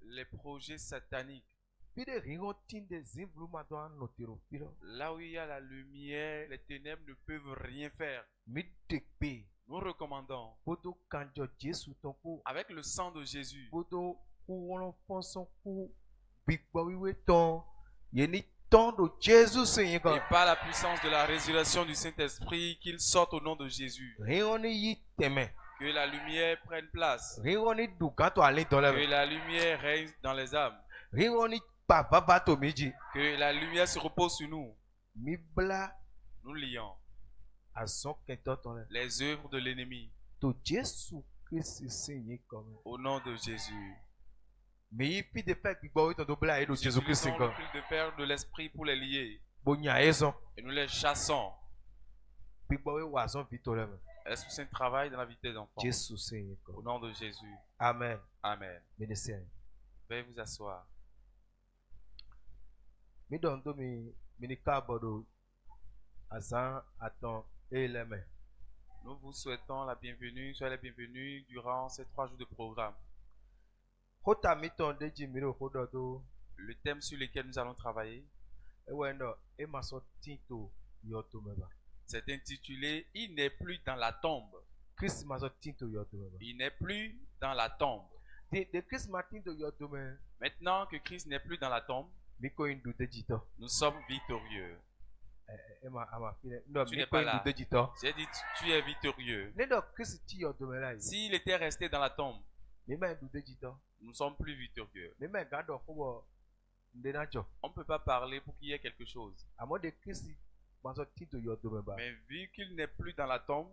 les projets sataniques. Là où il y a la lumière, les ténèbres ne peuvent rien faire. Nous recommandons, avec le sang de Jésus, et par la puissance de la résurrection du Saint-Esprit, qu'il sorte au nom de Jésus. Que la lumière prenne place. Que la lumière règne dans les âmes. Que la lumière se repose sur nous. Nous lions les œuvres de l'ennemi au nom de Jésus. Nous utilisons le fil de fer de l'esprit pour les lier. Et nous les chassons. L'Esprit Saint travaille dans la vie des enfants. Au nom de Jésus. Amen. Amen. Veuillez vous asseoir. Nous vous souhaitons la bienvenue, soyez les bienvenus durant ces 3 jours de programme. Le thème sur lequel nous allons travailler, c'est intitulé « Il n'est plus dans la tombe ». Il n'est plus dans la tombe. Maintenant que Christ n'est plus dans la tombe, nous sommes victorieux. Tu n'es pas là. J'ai dit tu es victorieux. S'il était resté dans la tombe, nous ne sommes plus victorieux. On ne peut pas parler pour qu'il y ait quelque chose. Mais vu qu'il n'est plus dans la tombe,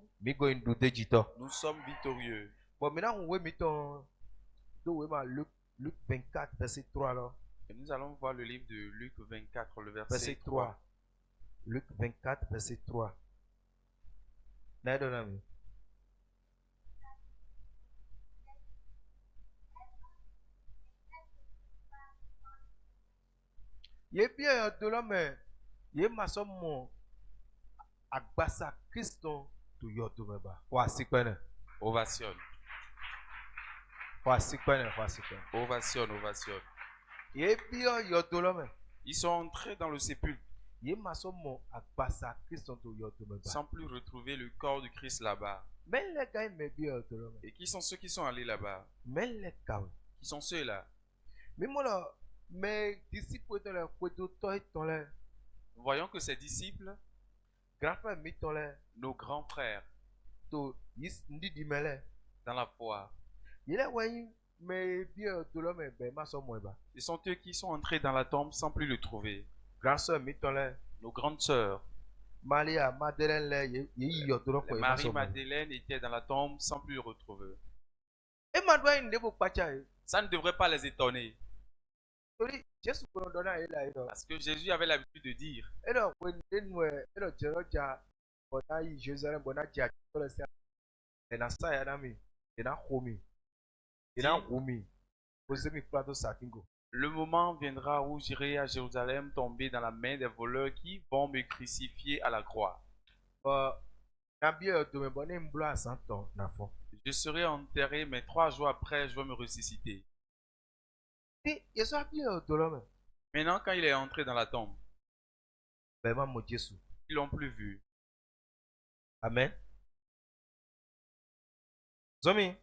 nous sommes victorieux. Luc 24, verset 3 là. Et nous allons voir le livre de Luc 24, le verset 3. Luc 24, verset 3. Ovation. Ovation, ovation. Ils sont entrés dans le sépulcre sans plus retrouver le corps du Christ là-bas. Et qui sont ceux qui sont allés là-bas? Qui sont ceux-là? Nous voyons que ces disciples, nos grands frères, dans la foi, ce sont eux qui sont entrés dans la tombe sans plus le trouver. Nos grandes sœurs, Marie-Madeleine était dans la tombe sans plus le retrouver. Ça ne devrait pas les étonner. Parce que Jésus avait l'habitude de dire, le moment viendra où j'irai à Jérusalem tomber dans la main des voleurs qui vont me crucifier à la croix. Je serai enterré, mais 3 jours après, je vais me ressusciter. Maintenant, quand il est entré dans la tombe, ils ne l'ont plus vu. Amen. Zomi.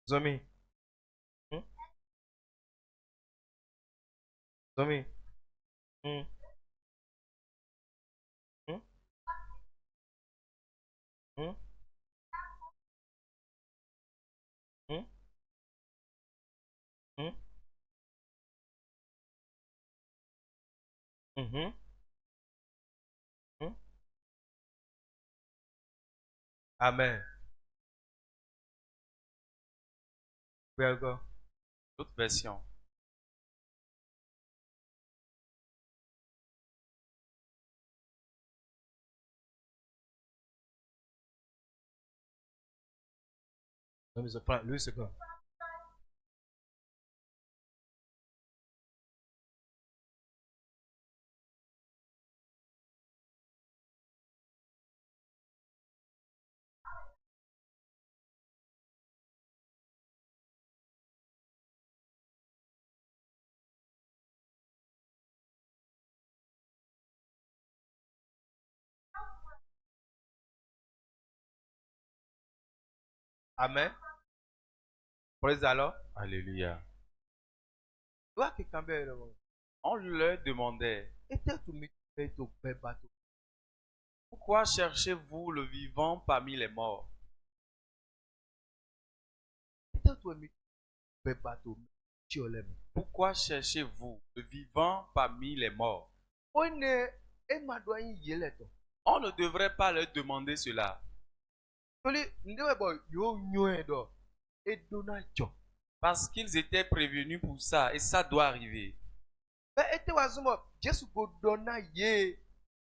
Zomi. Zomi. Amen. L'autre version. Lui, c'est quoi? Amen. Praise the Lord. Alléluia. On leur demandait, pourquoi cherchez-vous le vivant parmi les morts? Pourquoi cherchez-vous le vivant parmi les morts? On ne devrait pas leur demander cela. Parce qu'ils étaient prévenus pour ça et ça doit arriver.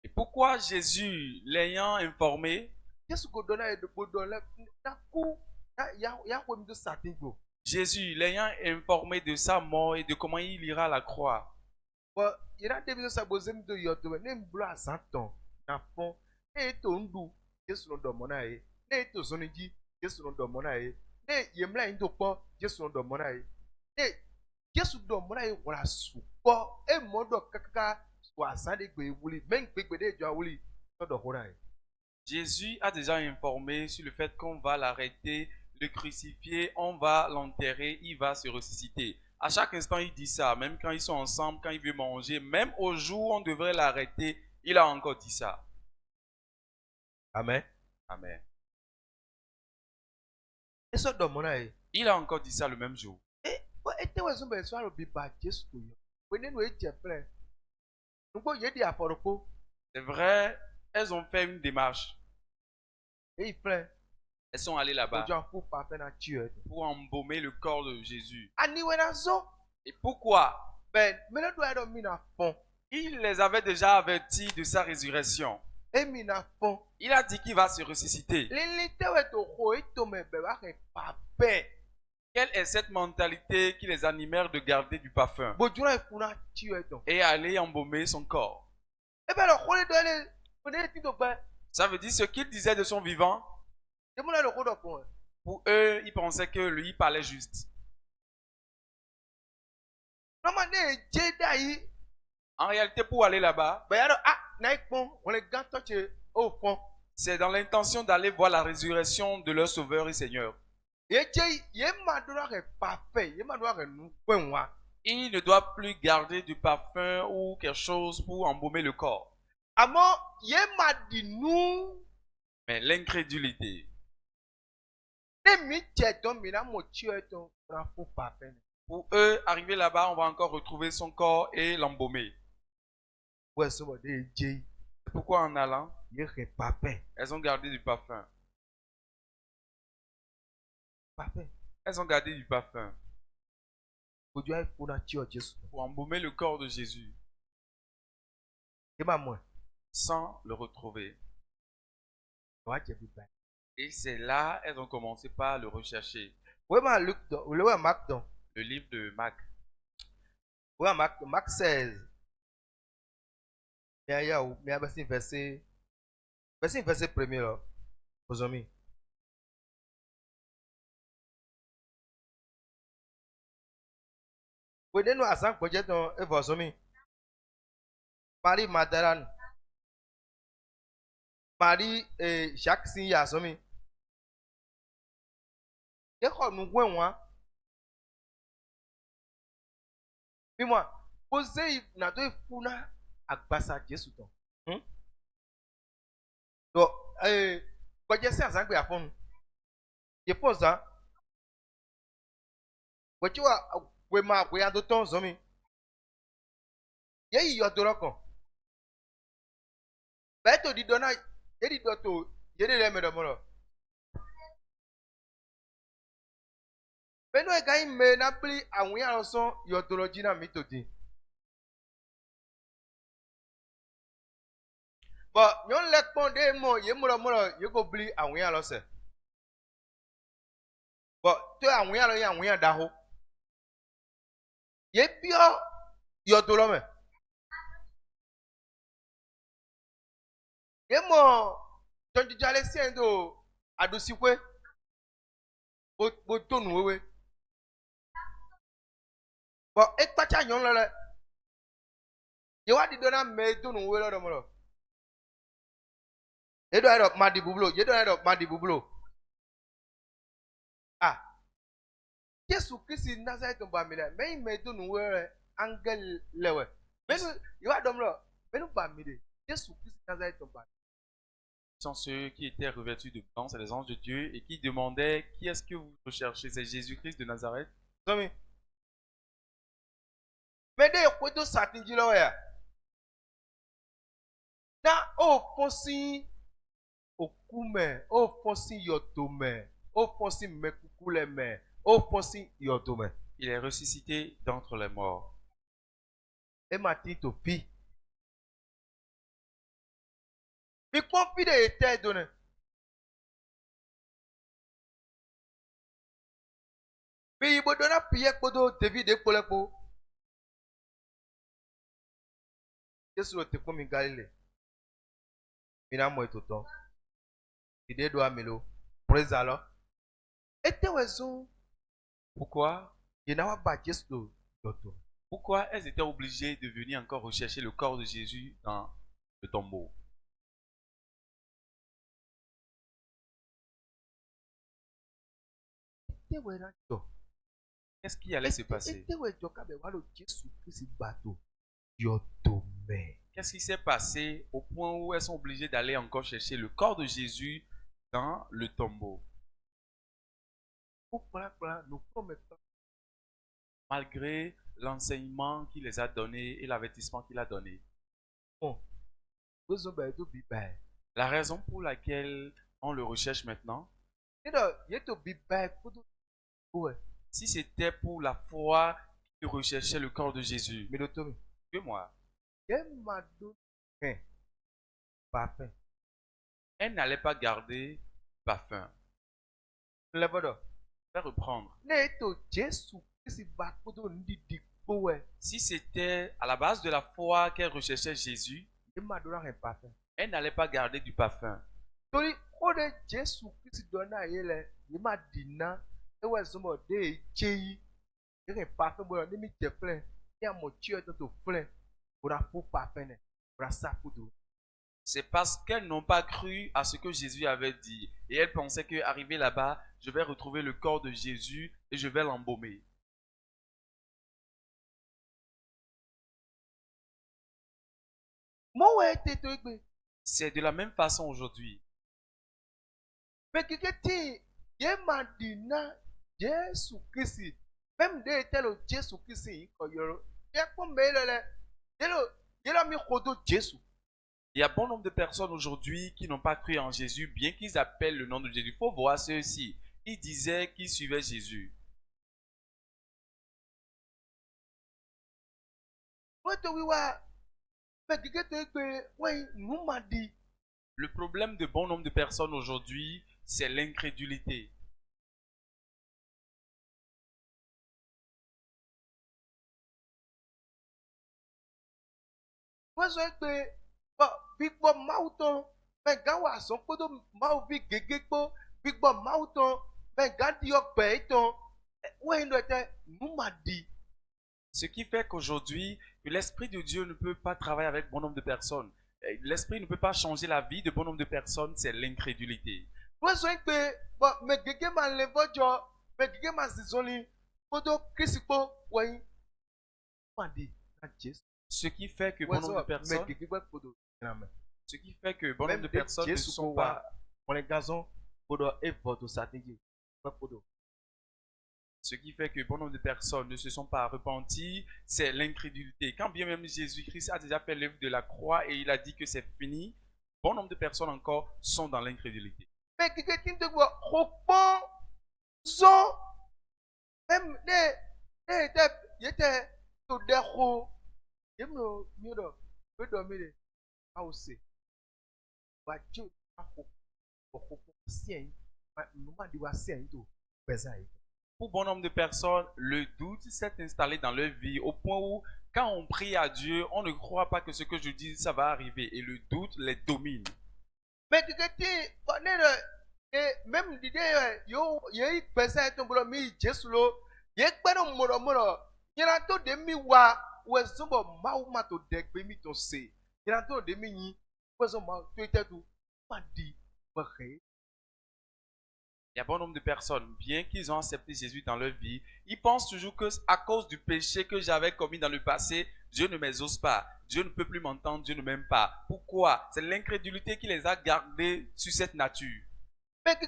Et pourquoi Jésus, l'ayant informé, Jésus, l'ayant informé de sa mort et de comment il ira à la croix, Jésus a déjà informé sur le fait qu'on va l'arrêter, le crucifier, on va l'enterrer, il va se ressusciter. À chaque instant, il dit ça, même quand ils sont ensemble, quand il veut manger, même au jour où on devrait l'arrêter, il a encore dit ça. Amen. Amen. Il a encore dit ça le même jour. C'est vrai, elles ont fait une démarche. Elles sont allées là-bas pour embaumer le corps de Jésus. Et pourquoi? Il les avait déjà avertis de sa résurrection. Il a dit qu'il va se ressusciter. Quelle est cette mentalité qui les animèrent de garder du parfum et aller embaumer son corps? Ça veut dire ce qu'il disait de son vivant. Pour eux, ils pensaient que lui parlait juste. En réalité, pour aller là-bas, c'est dans l'intention d'aller voir la résurrection de leur Sauveur et Seigneur. Il ne doit plus garder du parfum ou quelque chose pour embaumer le corps. Mais l'incrédulité. Pour eux, arriver là-bas, on va encore retrouver son corps et l'embaumer. Pourquoi en allant, elles ont gardé du parfum. Elles ont gardé du parfum pour embaumer le corps de Jésus sans le retrouver. Et c'est là elles ont commencé par le rechercher. Le livre de Marc. Marc 16. Verset premier là. Vos amis. Nous à 5 projets et vos amis. Marie Madeleine. Marie et Jacques Signa Somi. Nous moi, posez na deux funa agbasa Jésus ton. Donc, quand j'ai ça, ça à fond. Je pense ça. Quand tu vois, ouais ma, ouais ando ton zomi. Yé yo doroko. Beto di dona, yé di doto, yé di leme domoro. Beno e gain me na pli awon ya son yo doroji na mi todi. But yon let pon de mo ye moro ye go bli awon ya lo se. But to awon ya lo ya awon ya da ho. Ye bio yo doro me. Ye mo tonji jale sendo adosikwe. Bo tonu wewe. But e pacha yon lo le. Ye wa di dona me tonu wewe lo domoro. Ye do head up madi bublo. Ye do head up madi bublo. Jésus Christ Nazareth Bamile, mais il me donne un angel lewe. Mais nous, il va dormir là. Mais nous Bamile, Jésus Christ Nazareth Bamile. Sont ceux qui étaient revêtus de blanc, c'est les anges de Dieu, et qui demandaient qui est-ce que vous recherchez? C'est Jésus-Christ de Nazareth. Mais dès que tu satin dit là, na o fonsi okume, o fonsi yotome, o fonsi mekukuleme, o fonsi yotome. Il est ressuscité d'entre les morts. Et Martin Topi. Mais confie de était donné. Mais il me donne un pied pour David et pour le pot. Jésus était comme une Galilée. Il a moins de temps. Il est doigt melo. Praise alors. Et tu raison. Pourquoi? Il n'a pas Jésus d'auto. Pourquoi elles étaient obligées de venir encore rechercher le corps de Jésus dans le tombeau? Qu'est-ce qui allait se passer? Qu'est-ce qui s'est passé au point où elles sont obligées d'aller encore chercher le corps de Jésus dans le tombeau? Malgré l'enseignement qu'il les a donné et l'avertissement qu'il a donné. La raison pour laquelle on le recherche maintenant, si c'était pour la foi qui recherchait le corps de Jésus, que moi, elle n'allait pas garder parfum. Je vais reprendre. Si c'était à la base de la foi qu'elle recherchait Jésus, elle n'allait pas garder du parfum. C'est parce qu'elles n'ont pas cru à ce que Jésus avait dit. Et elles pensaient qu'arrivé là-bas, je vais retrouver le corps de Jésus et je vais l'embaumer. C'est de la même façon aujourd'hui. Même de Jésus Christ, il y a bon nombre de personnes aujourd'hui qui n'ont pas cru en Jésus, bien qu'ils appellent le nom de Jésus. Il faut voir ceux-ci. Ils disaient qu'ils suivaient Jésus. Le problème de bon nombre de personnes aujourd'hui, c'est l'incrédulité. Ce qui fait qu'aujourd'hui, l'Esprit de Dieu ne peut pas travailler avec bon nombre de personnes. L'Esprit ne peut pas changer la vie de bon nombre de personnes, c'est l'incrédulité. Ce qui fait que bon nombre de personnes, ne sont pas... Ce qui fait que bon nombre de personnes ne se sont pas repenties, c'est l'incrédulité. Quand bien même Jésus-Christ a déjà fait l'œuvre de la croix et il a dit que c'est fini, bon nombre de personnes encore sont dans l'incrédulité. Pour bon nombre de personnes, le doute s'est installé dans leur vie au point où, quand on prie à Dieu, on ne croit pas que ce que je dis, ça va arriver. Et le doute les domine. Mais même l'idée, il y a eu personne qui a mis Jésus là, il y a pas de moro, il y a tout de mi wa, ou est-ce que ma to dek be mi to se, il y a tout de mi ni, ou est-ce que ma to était tout, pas dit, pas Il y a bon nombre de personnes, bien qu'ils ont accepté Jésus dans leur vie, ils pensent toujours que à cause du péché que j'avais commis dans le passé, Dieu ne m'exauce pas, Dieu ne peut plus m'entendre, Dieu ne m'aime pas. Pourquoi? C'est l'incrédulité qui les a gardés sur cette nature. Mais que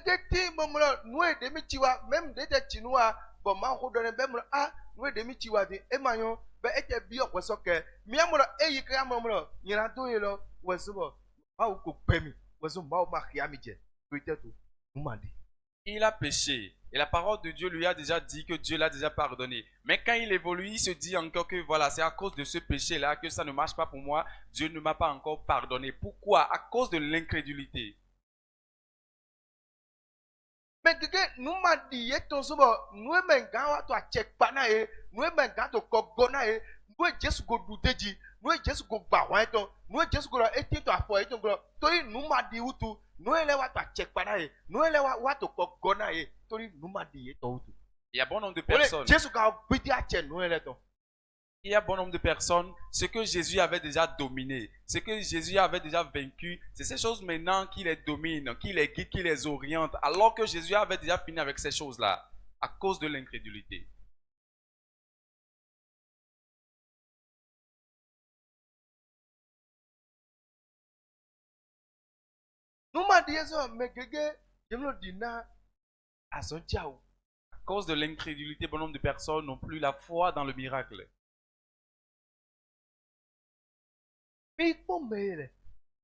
nous demi tiwa même des chinois bon ma ko donner ben ah nous demi tiwa de e mayon ben e bi o so ke mi amoro e yi ka amoro nyira do ye lo weso bo ma ko pemi weso ma o ma kia mi je peut-être nous m'a dit. Il a péché. Et la parole de Dieu lui a déjà dit que Dieu l'a déjà pardonné. Mais quand il évolue, il se dit encore que voilà, c'est à cause de ce péché-là que ça ne marche pas pour moi. Dieu ne m'a pas encore pardonné. Pourquoi? À cause de l'incrédulité. Mais que nous m'a dit, ton sobo, nous menga to a check pana e, nous menga to kogona e, nous Jésus go douter dit, nous Jésus go ba wa ton, nous Jésus go eti to afo eton go, tori nous m'a dit utu, nous ele wa to a check pana e, nous ele wa to kogona e, tori nous m'a dit to utu. Il y a bon nombre de personnes. Jésus ga biti a check nous ele ton. Il y a bon nombre de personnes, ce que Jésus avait déjà dominé, ce que Jésus avait déjà vaincu, c'est ces choses maintenant qui les dominent, qui les guident, qui les orientent, alors que Jésus avait déjà fini avec ces choses-là, à cause de l'incrédulité. Nous m'a dit ça, mais gege, je me dis na, à son ciao. À cause de l'incrédulité, bon nombre de personnes n'ont plus la foi dans le miracle.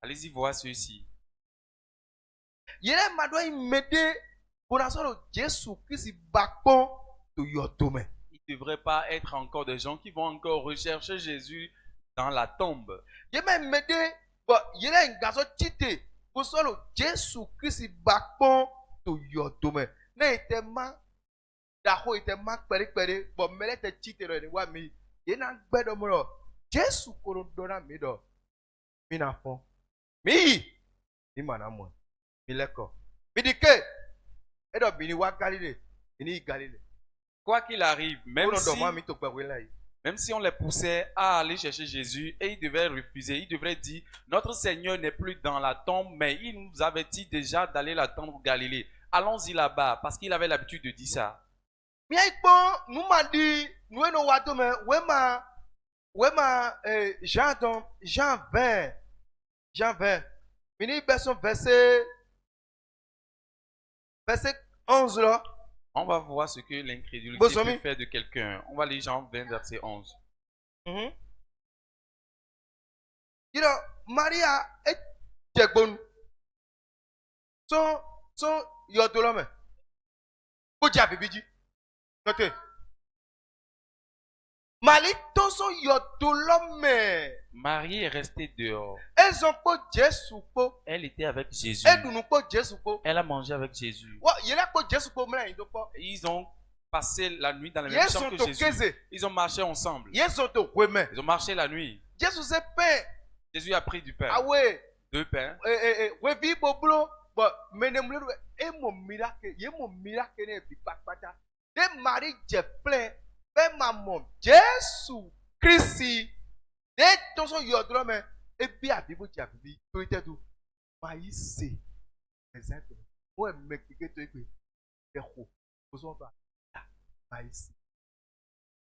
Allez-y voir ceci. Il ne devrait pas être encore des gens qui vont encore rechercher Jésus dans la tombe. Quoi qu'il arrive, même si on les poussait à aller chercher Jésus et ils devaient refuser, ils devraient dire, notre Seigneur n'est plus dans la tombe, mais il nous avait dit déjà d'aller l'attendre au Galilée. Allons-y là-bas, parce qu'il avait l'habitude de dire ça. Jean 20. Verset 11 là. On va voir ce que l'incrédulité peut faire de quelqu'un. On va lire Jean 20, verset 11. Maria est bonne. Son yodolome. Oja bibiji. Notez. Marie est restée dehors. Elle était avec Jésus. Elle a mangé avec Jésus. Ils ont passé la nuit dans la même chambre que Jésus. Ils ont marché ensemble. Ils ont marché la nuit. Jésus a pris du pain. 2 pains. Jésus Christ dès ton son yodrome et bien bibo ti abibi to ite do maïs exactement moi me kike to ipe e ho ozo ba maïs.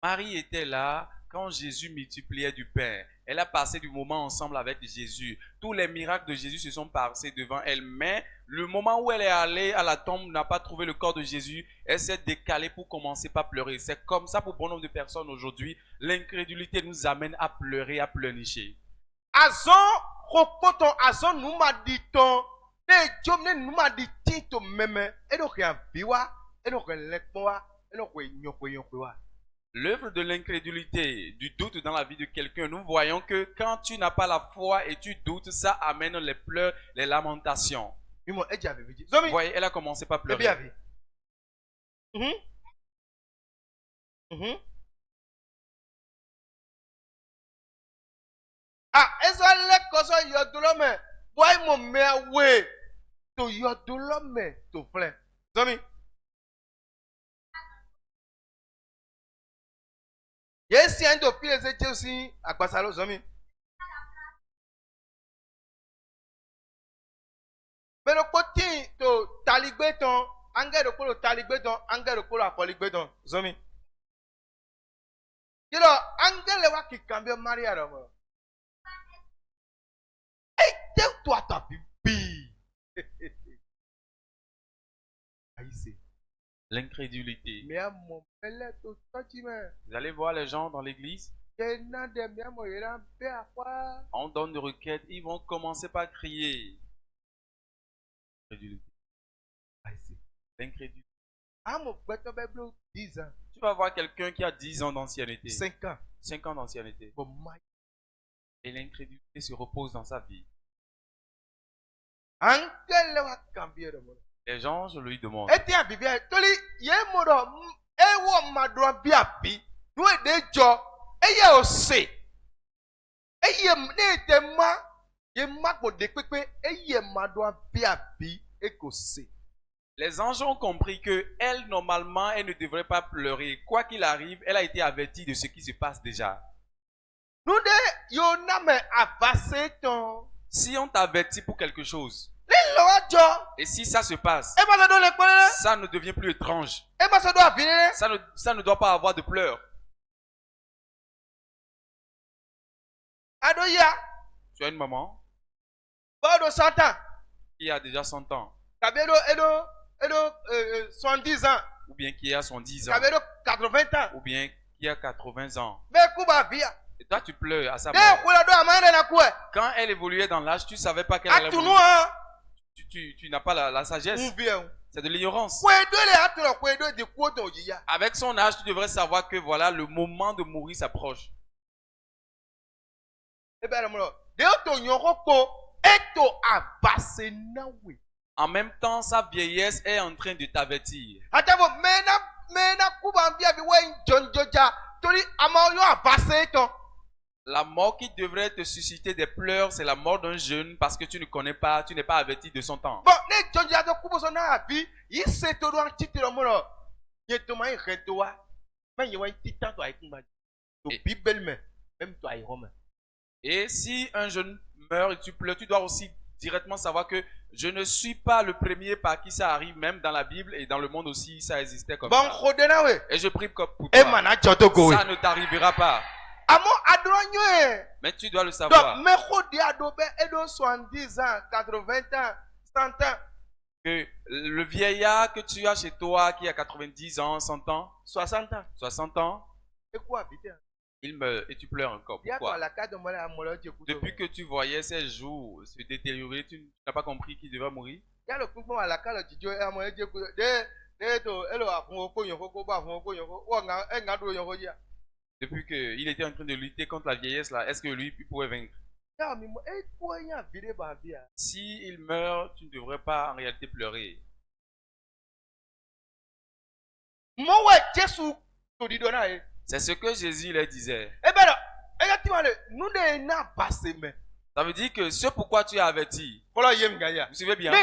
Marie était là quand Jésus multipliait du pain. Elle a passé du moment ensemble avec Jésus. Tous les miracles de Jésus se sont passés devant elle. Mais le moment où elle est allée à la tombe, n'a pas trouvé le corps de Jésus, elle s'est décalée pour commencer par pleurer. C'est comme ça pour bon nombre de personnes aujourd'hui. L'incrédulité nous amène à pleurer, à pleurnicher. Azon, ropoton, azon, nous m'a dit ton, et jomne nous m'a dit tito meme, et donc un biwa, et donc un lekmoa, et donc un nyokwa. L'œuvre de l'incrédulité, du doute dans la vie de quelqu'un, nous voyons que quand tu n'as pas la foi et tu doutes, ça amène les pleurs, les lamentations. Vous voyez, elle a commencé par pleurer. Ah, est-ce que yodolome, boy mon mère way to yodolome to plein. Zomi. Yes, il y a un dopi les étiez aussi à Basalo Zomi. Mais le côté to talibé ton Angel okolo taligbedon, angel okolo akoligbedon. Zomi. Kilo angel wa kikambio Maria romo. Hey, toi ta bibi. L'incrédulité. Vous allez voir les gens dans l'église. On donne des requêtes, ils vont commencer par crier. L'incrédulité. Tu vas voir quelqu'un qui a 10 ans d'ancienneté. 5 ans. 5 ans d'ancienneté. Et l'incrédulité se repose dans sa vie. Les gens, je lui demande. Les anges ont compris que elle, normalement, elle ne devrait pas pleurer. Quoi qu'il arrive, elle a été avertie de ce qui se passe déjà. Si on t'avertit pour quelque chose, et si ça se passe, ça ne devient plus étrange. Ça ne doit pas avoir de pleurs. Tu as une maman qui a déjà 100 ans. 110 ans. Ou bien qui a 110 ans. 80 ans. Ou bien qui a 80 ans. Et toi, tu pleures à sa mort. Quand elle évoluait dans l'âge, tu ne savais pas qu'elle allait mourir. Tu n'as pas la sagesse. C'est de l'ignorance. Avec son âge, tu devrais savoir que voilà, le moment de mourir s'approche. En même temps, sa vieillesse est en train de t'avertir. La mort qui devrait te susciter des pleurs, c'est la mort d'un jeune parce que tu ne connais pas, tu n'es pas averti de son temps. Et si un jeune meurt et tu pleures, tu dois aussi directement savoir que je ne suis pas le premier par qui ça arrive, même dans la Bible et dans le monde aussi, ça existait comme ça. Et je prie pour toi. Ça ne t'arrivera pas. Mais tu dois le savoir. 70 ans, 80 ans, 100 ans. Que le vieillard que tu as chez toi qui a 90 ans, 100 ans, 60 ans, 60 ans, il meurt et tu pleures encore. Pourquoi? Depuis que tu voyais ses jours se détériorer, tu n'as pas compris qu'il devait mourir. Depuis qu'il était en train de lutter contre la vieillesse, là, est-ce que lui pouvait vaincre? Si il meurt, tu ne devrais pas en réalité pleurer. C'est ce que Jésus leur disait. Ça veut dire que ce pourquoi tu es averti. Vous suivez bien?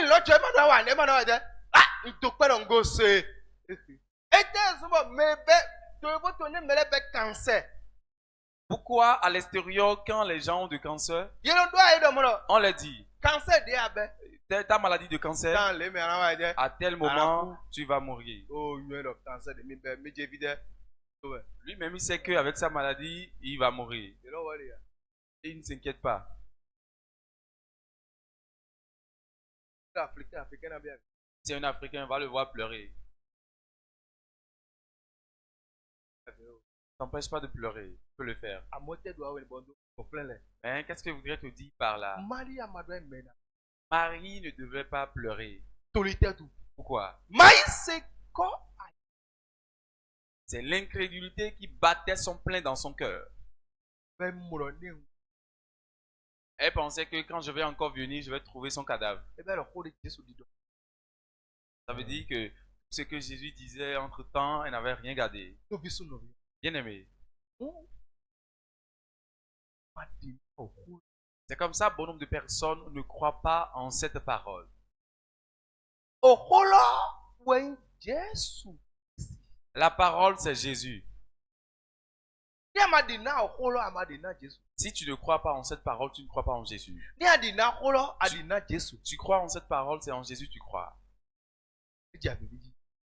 Pourquoi à l'extérieur, quand les gens ont du cancer, on leur dit ta maladie de cancer, à tel moment, tu vas mourir. Lui-même, il sait qu'avec sa maladie, il va mourir. Et il ne s'inquiète pas. Si un Africain va le voir pleurer, ça ne t'empêche pas de pleurer. Tu peux le faire. Hein, qu'est-ce que je voudrais te dire par là? Marie ne devait pas pleurer. Pourquoi? C'est l'incrédulité qui battait son plein dans son cœur. Elle pensait que quand je vais encore venir, je vais trouver son cadavre. Ça veut dire que ce que Jésus disait entre-temps, elle n'avait rien gardé. Bien aimé. C'est comme ça, bon nombre de personnes ne croient pas en cette parole. La parole, c'est Jésus. Si tu ne crois pas en cette parole, tu ne crois pas en Jésus. Tu crois en cette parole, c'est en Jésus tu crois.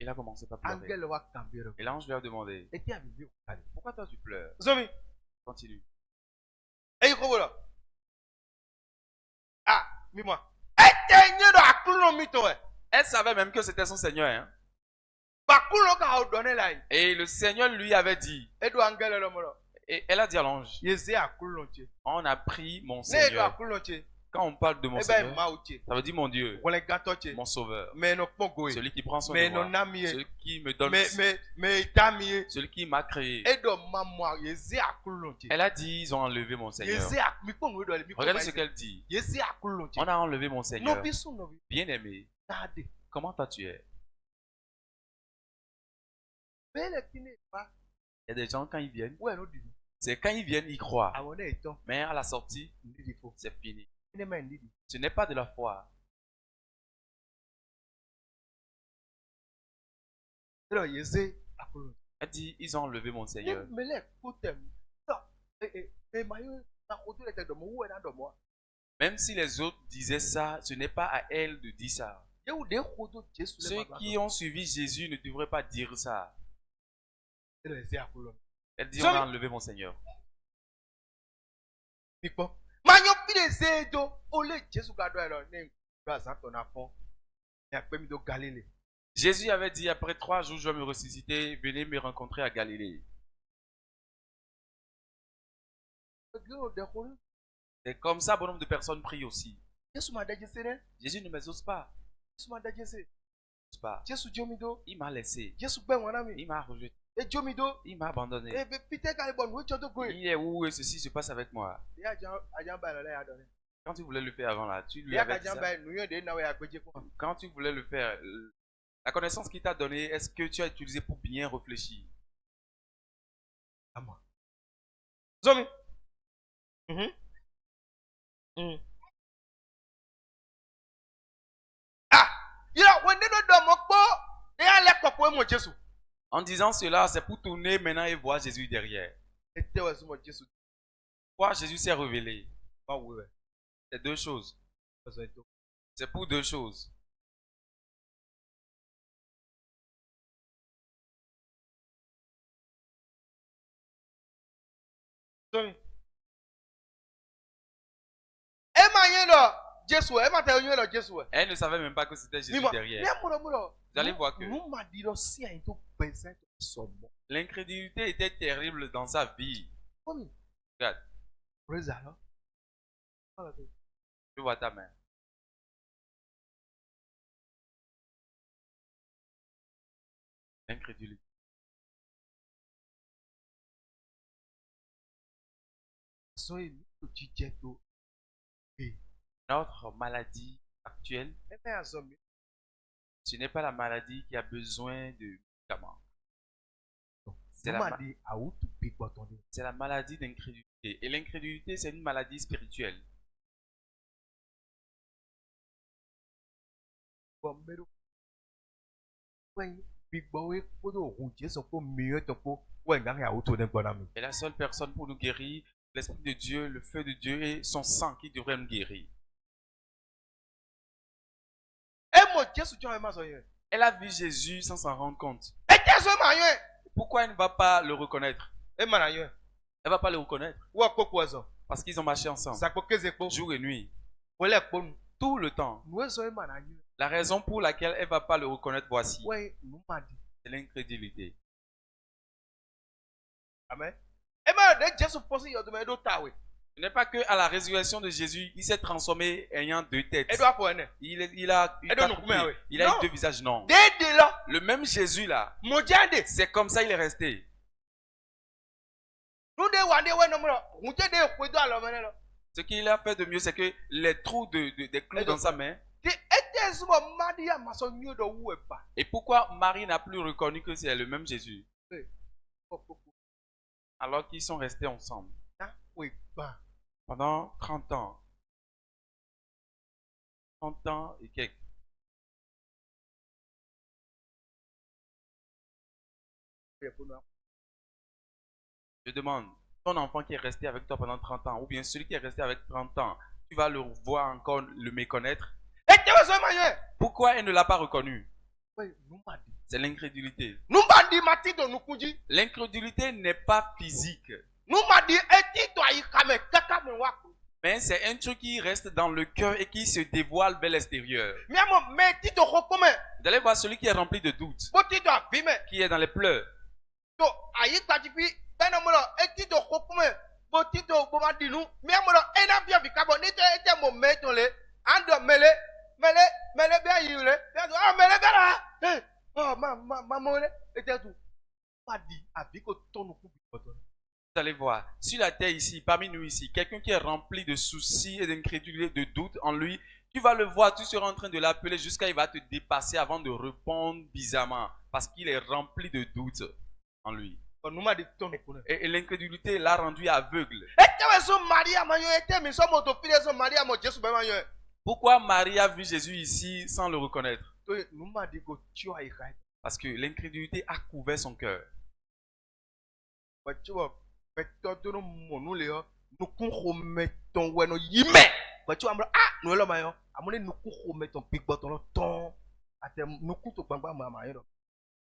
Il a commencé par pleurer. Et l'ange lui a demandé, pourquoi toi tu pleures? Continue. Ah, dis-moi. Elle savait même que c'était son Seigneur. Hein? Et le Seigneur lui avait dit, et elle a dit à l'ange, on a pris mon Seigneur. Quand on parle de mon Seigneur, ça veut dire mon Dieu, mon Sauveur, celui qui prend son devoir, celui qui me donne, celui qui m'a créé. Elle a dit, ils ont enlevé mon Seigneur. Regardez ce qu'elle dit. On a enlevé mon Seigneur. Bien-aimé, comment toi tu es? Il y a des gens, quand ils viennent, c'est quand ils viennent, ils croient. Mais à la sortie, c'est fini. Ce n'est pas de la foi. Elle dit, ils ont enlevé mon Seigneur. Même si les autres disaient ça, ce n'est pas à elle de dire ça. Ceux qui ont suivi Jésus ne devraient pas dire ça. Elle dit, on a enlevé mon Seigneur. Jésus avait dit, après 3 jours, je vais me ressusciter, venez me rencontrer à Galilée. C'est comme ça, bon nombre de personnes prient aussi. Jésus ne m'exauce pas. Il m'a laissé. Il m'a rejeté. Il m'a abandonné. Il est où et ceci se passe avec moi. Quand tu voulais le faire avant là, tu lui avais dit ça. Quand tu voulais le faire, la connaissance qu'il t'a donnée, est-ce que tu as utilisé pour bien réfléchir? En disant cela, c'est pour tourner maintenant et voir Jésus derrière. Pourquoi Jésus s'est révélé? C'est 2 choses. C'est pour 2 choses. Elle ne savait même pas que c'était Jésus derrière. Vous allez voir que l'incrédulité était terrible dans sa vie. Regarde. Je vois ta main. L'incrédulité. Notre maladie actuelle, ce n'est pas la maladie qui a besoin de médicaments. C'est la maladie d'incrédulité. Et l'incrédulité, c'est une maladie spirituelle. Et la seule personne pour nous guérir, l'Esprit de Dieu, le feu de Dieu et son sang qui devrait nous guérir. Elle a vu Jésus sans s'en rendre compte. Pourquoi elle ne va pas le reconnaître? Elle ne va pas le reconnaître. Parce qu'ils ont marché ensemble. Jour et nuit. Tout le temps. La raison pour laquelle elle ne va pas le reconnaître, voici. C'est l'incrédulité. Amen. Ce n'est pas qu'à la résurrection de Jésus, il s'est transformé ayant 2 têtes. Il a eu 2 visages, non. Le même Jésus là, c'est comme ça il est resté. Ce qu'il a fait de mieux, c'est que les trous des clous dans sa main. Et pourquoi Marie n'a plus reconnu que c'est le même Jésus? Alors qu'ils sont restés ensemble pendant 30 ans. 30 ans et quelques. Je demande, ton enfant qui est resté avec toi pendant 30 ans, ou bien celui qui est resté avec 30 ans, tu vas le voir encore le méconnaître. Pourquoi elle ne l'a pas reconnu? C'est l'incrédulité. L'incrédulité n'est pas physique. Mais c'est un truc qui reste dans le cœur et qui se dévoile vers l'extérieur. Vous allez voir celui qui est rempli de doutes, qui est dans les pleurs. Vous allez voir, sur la terre ici, parmi nous ici, quelqu'un qui est rempli de soucis et d'incrédulité, de doutes en lui, tu vas le voir, tu seras en train de l'appeler jusqu'à il va te dépasser avant de répondre bizarrement, parce qu'il est rempli de doutes en lui. Et l'incrédulité l'a rendu aveugle. Pourquoi Marie a vu Jésus ici sans le reconnaître? Parce que l'incrédulité a couvert son cœur.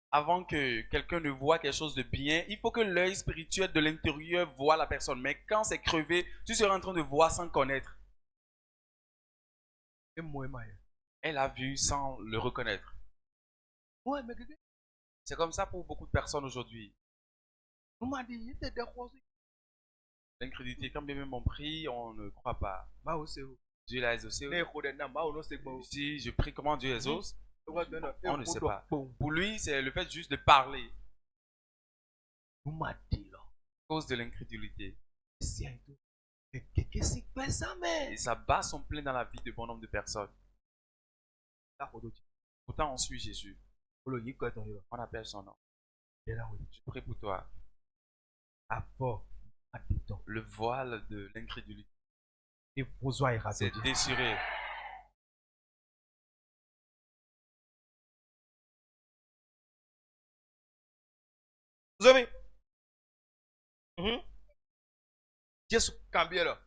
Avant que quelqu'un ne voit quelque chose de bien, il faut que l'œil spirituel de l'intérieur voit la personne. Mais quand c'est crevé, tu seras en train de voir sans connaître. Elle a vu sans le reconnaître. C'est comme ça pour beaucoup de personnes aujourd'hui. L'incrédulité, quand bien même on prie, on ne croit pas. Dieu l'a exaucé. Si je prie, comment Dieu exauce? On ne sait pas. Pour lui, c'est le fait juste de parler. À cause de l'incrédulité. Et ça bat son plein dans la vie de bon nombre de personnes. Pourtant, on suit Jésus. On appelle son nom. Je prie pour toi. Le voile de l'incrédulité c'est déchiré. Vous avez Jésus cambie là.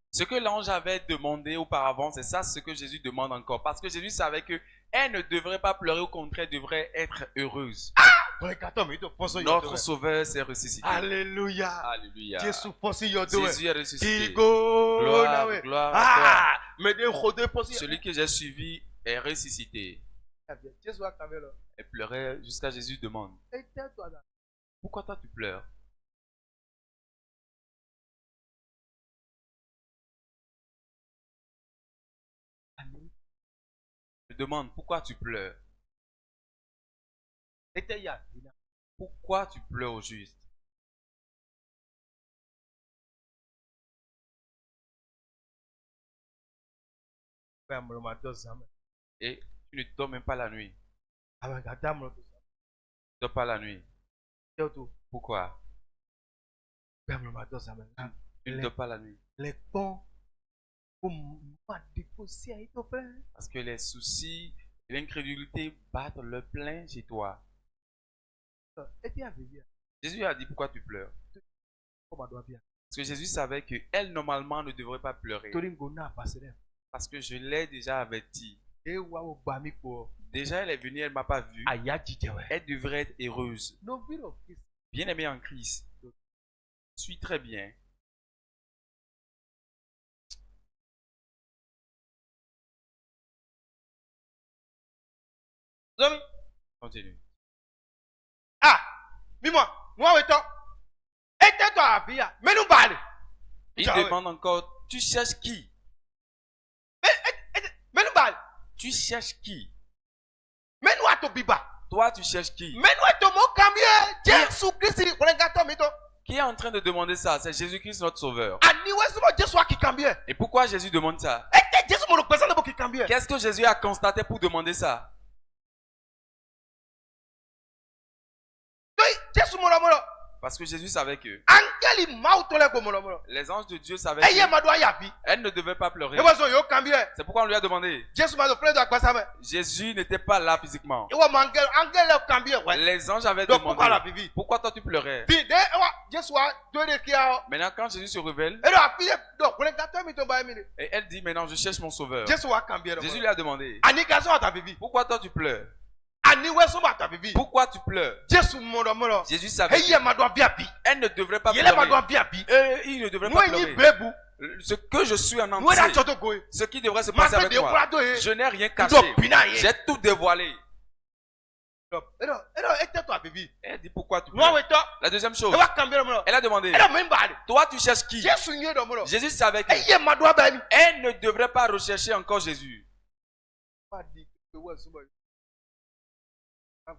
Ce que l'ange avait demandé auparavant, c'est ça ce que Jésus demande encore. Parce que Jésus savait qu'elle ne devrait pas pleurer, au contraire, devrait être heureuse. Notre Sauveur s'est ressuscité. Alléluia. Alléluia. Jésus est ressuscité. Gloire à toi. Celui que j'ai suivi est ressuscité. Elle pleurait jusqu'à Jésus demande. Pourquoi toi tu pleures? Je demande pourquoi tu pleures. Pourquoi tu pleures au juste? Et tu ne dors même pas la nuit. Tu ne dors pas la nuit. Pourquoi? Tu ne dors pas la nuit. Parce que les soucis et l'incrédulité battent le plein chez toi. Jésus a dit pourquoi tu pleures. Parce que Jésus savait qu'elle normalement ne devrait pas pleurer. Parce que je l'ai déjà averti. Déjà elle est venue, elle ne m'a pas vu. Elle devrait être heureuse. Bien aimée en Christ. Suis très bien. Continue. Il demande encore, tu cherches qui? Tu cherches qui? Toi, tu cherches qui? Qui est en train de demander ça? C'est Jésus-Christ, notre Sauveur. Et pourquoi Jésus demande ça? Qu'est-ce que Jésus a constaté pour demander ça? Parce que Jésus savait que les anges de Dieu savaient qu'elle ne devait pas pleurer. C'est pourquoi on lui a demandé. Jésus n'était pas là physiquement. Les anges avaient demandé. Pourquoi toi tu pleurais? Maintenant quand Jésus se révèle, et elle dit maintenant je cherche mon sauveur. Jésus lui a demandé. Pourquoi toi tu pleures? Pourquoi tu pleures? Jésus savait qu'elle ne devrait pas pleurer. Il ne devrait pas pleurer. Ce que je suis en entier, ce qui devrait se passer avec moi, je n'ai rien caché. J'ai tout dévoilé. Elle dit pourquoi tu pleures? La deuxième chose, elle a demandé, toi tu cherches qui? Jésus savait qu'elle ne devrait pas rechercher encore Jésus. À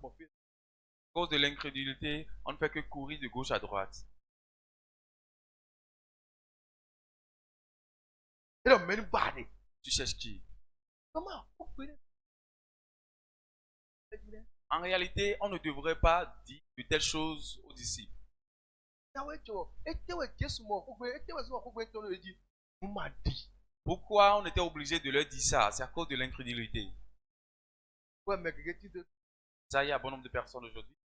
cause de l'incrédulité, on ne fait que courir de gauche à droite. Tu cherches qui? En réalité, on ne devrait pas dire de telles choses aux disciples. Pourquoi on était obligé de leur dire ça? C'est à cause de l'incrédulité. Ça, il y a un bon nombre de personnes aujourd'hui.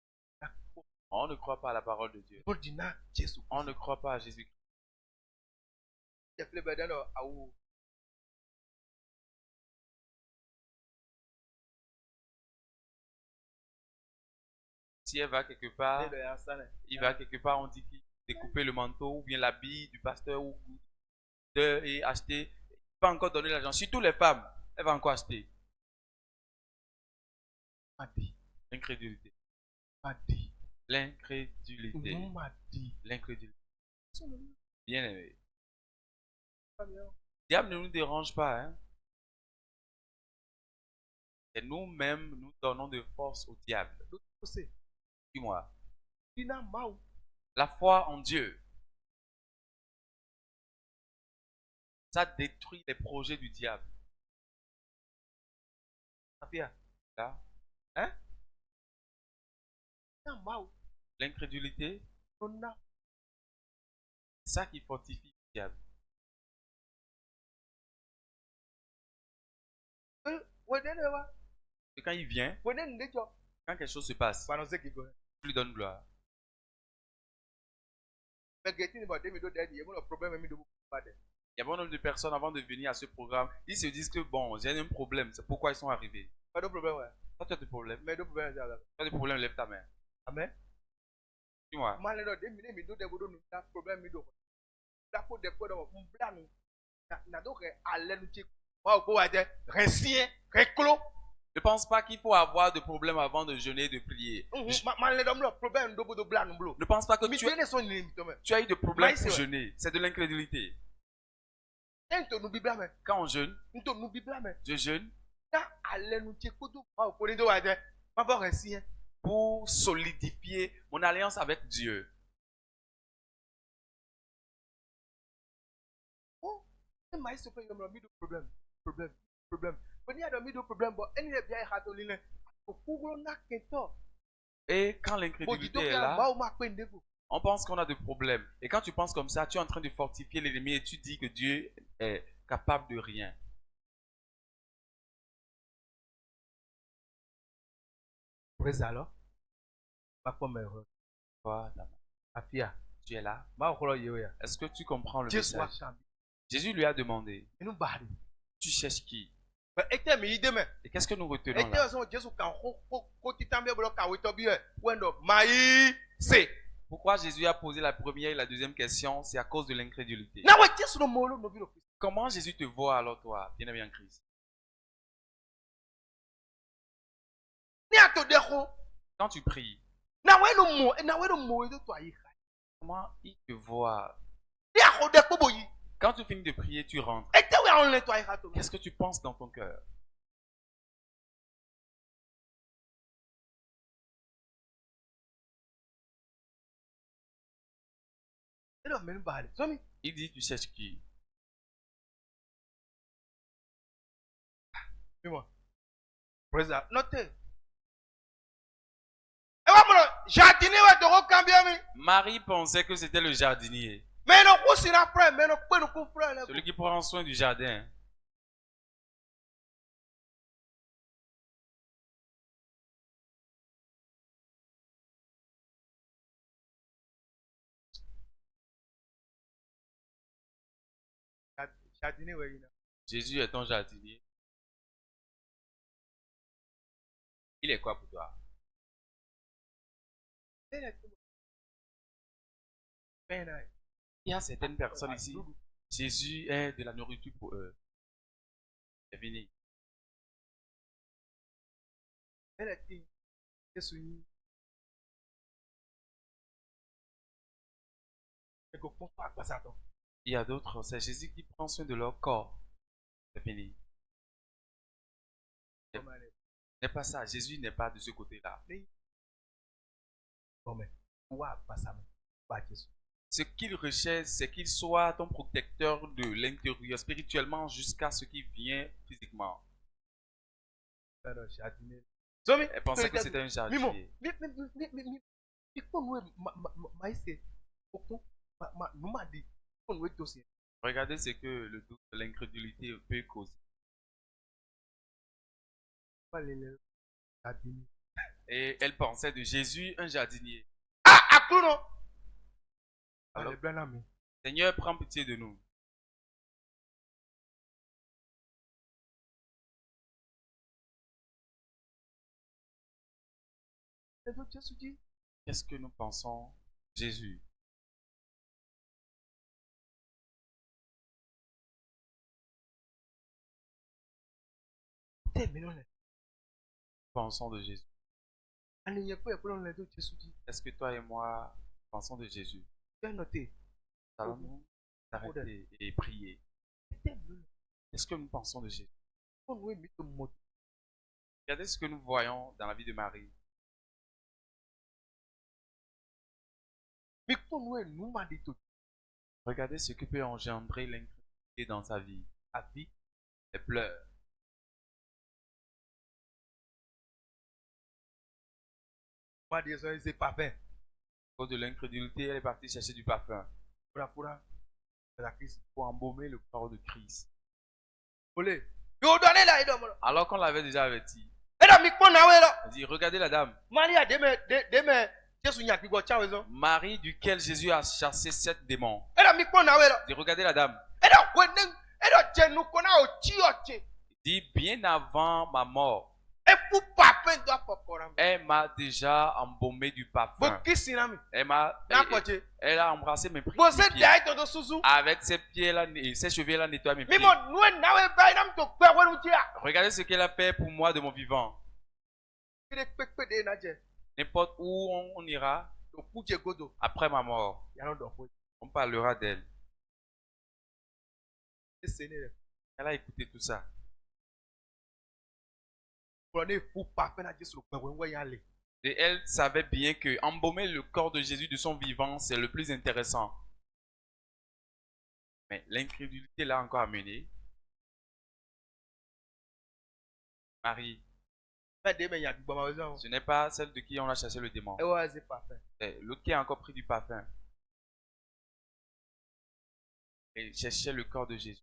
On ne croit pas à la parole de Dieu. On ne croit pas à Jésus-Christ. Si elle va quelque part, il va quelque part, on dit qu'il découper le manteau ou bien l'habit du pasteur ou et acheter. Il va encore donner l'argent. Surtout les femmes, elle va encore acheter. L'incrédulité. L'incrédulité. L'incrédulité. Bien aimé. Le diable ne nous dérange pas. Hein? Et nous-mêmes, nous donnons de force au diable. Dis-moi. La foi en Dieu. Ça détruit les projets du diable. Là. Hein? L'incrédulité, c'est ça qui fortifie le diable. Et quand il vient, quand quelque chose se passe, tu lui donnes gloire. Il y a bon nombre de personnes avant de venir à ce programme, ils se disent que bon, j'ai un problème, c'est pourquoi ils sont arrivés. Pas de problème, ouais. Toi, tu as des problèmes. Pas de problème, lève ta main. Amen. Dis-moi. Ne pense pas qu'il faut avoir de problème avant de jeûner et de prier. Ne pense pas que tu as eu de problème pour jeûner. C'est de l'incrédulité. Quand on jeûne, je jeûne pour solidifier mon alliance avec Dieu. Et quand l'incrédulité est là, on pense qu'on a des problèmes. Et quand tu penses comme ça, tu es en train de fortifier l'ennemi et tu dis que Dieu est capable de rien. Alors, tu es là. Est-ce que tu comprends le message? Jésus lui a demandé, tu cherches qui? Et qu'est-ce que nous retenons là? Pourquoi Jésus a posé la première et la deuxième question? C'est à cause de l'incrédulité. Comment Jésus te voit alors toi, bien-aimé en Christ? Quand tu pries, comment il te voit? Quand tu finis de prier, tu rentres. Qu'est-ce que tu penses dans ton cœur? Il dit, tu cherches qui? Notez. Marie pensait que c'était le jardinier. Celui qui prend soin du jardin. Jésus est ton jardinier. Il est quoi pour toi? Il y a certaines personnes ici. Jésus est de la nourriture pour eux. C'est fini. Il y a d'autres, c'est Jésus qui prend soin de leur corps. C'est fini. N'est pas ça. Jésus n'est pas de ce côté-là. Ce qu'il recherche, c'est qu'il soit ton protecteur de l'intérieur spirituellement jusqu'à ce qu'il vient physiquement. Elle pensait que c'était un jardinier. Regardez ce que le doute, l'incrédulité peut causer. Et elle pensait de Jésus un jardinier. Alors, Seigneur, prends pitié de nous. Qu'est-ce que nous pensons, Jésus? Pensons de Jésus. Est-ce que toi et moi pensons de Jésus? Allons-nous s'arrêter et prier? Est-ce que nous pensons de Jésus? Regardez ce que nous voyons dans la vie de Marie. Regardez ce que peut engendrer l'incrédulité dans sa vie. Elle pleure. À cause de l'incrédulité, elle est partie chercher du parfum pour embaumer le corps de Christ. Alors qu'on l'avait déjà averti. Elle dit, regardez la dame. Marie duquel Jésus a chassé 7 démons. Elle dit, regardez la dame. Dit, bien avant ma mort, elle m'a déjà embaumé du parfum. Elle a embrassé mes pieds. Avec ses pieds-là, ses cheveux-là nettoient mes pieds. Regardez ce qu'elle a fait pour moi de mon vivant. N'importe où on ira, après ma mort, on parlera d'elle. Elle a écouté tout ça. Et elle savait bien que embaumer le corps de Jésus de son vivant, c'est le plus intéressant. Mais l'incrédulité l'a encore amené. Marie, ce n'est pas celle de qui on a chassé le démon. C'est l'autre qui a encore pris du parfum. Et cherchait le corps de Jésus.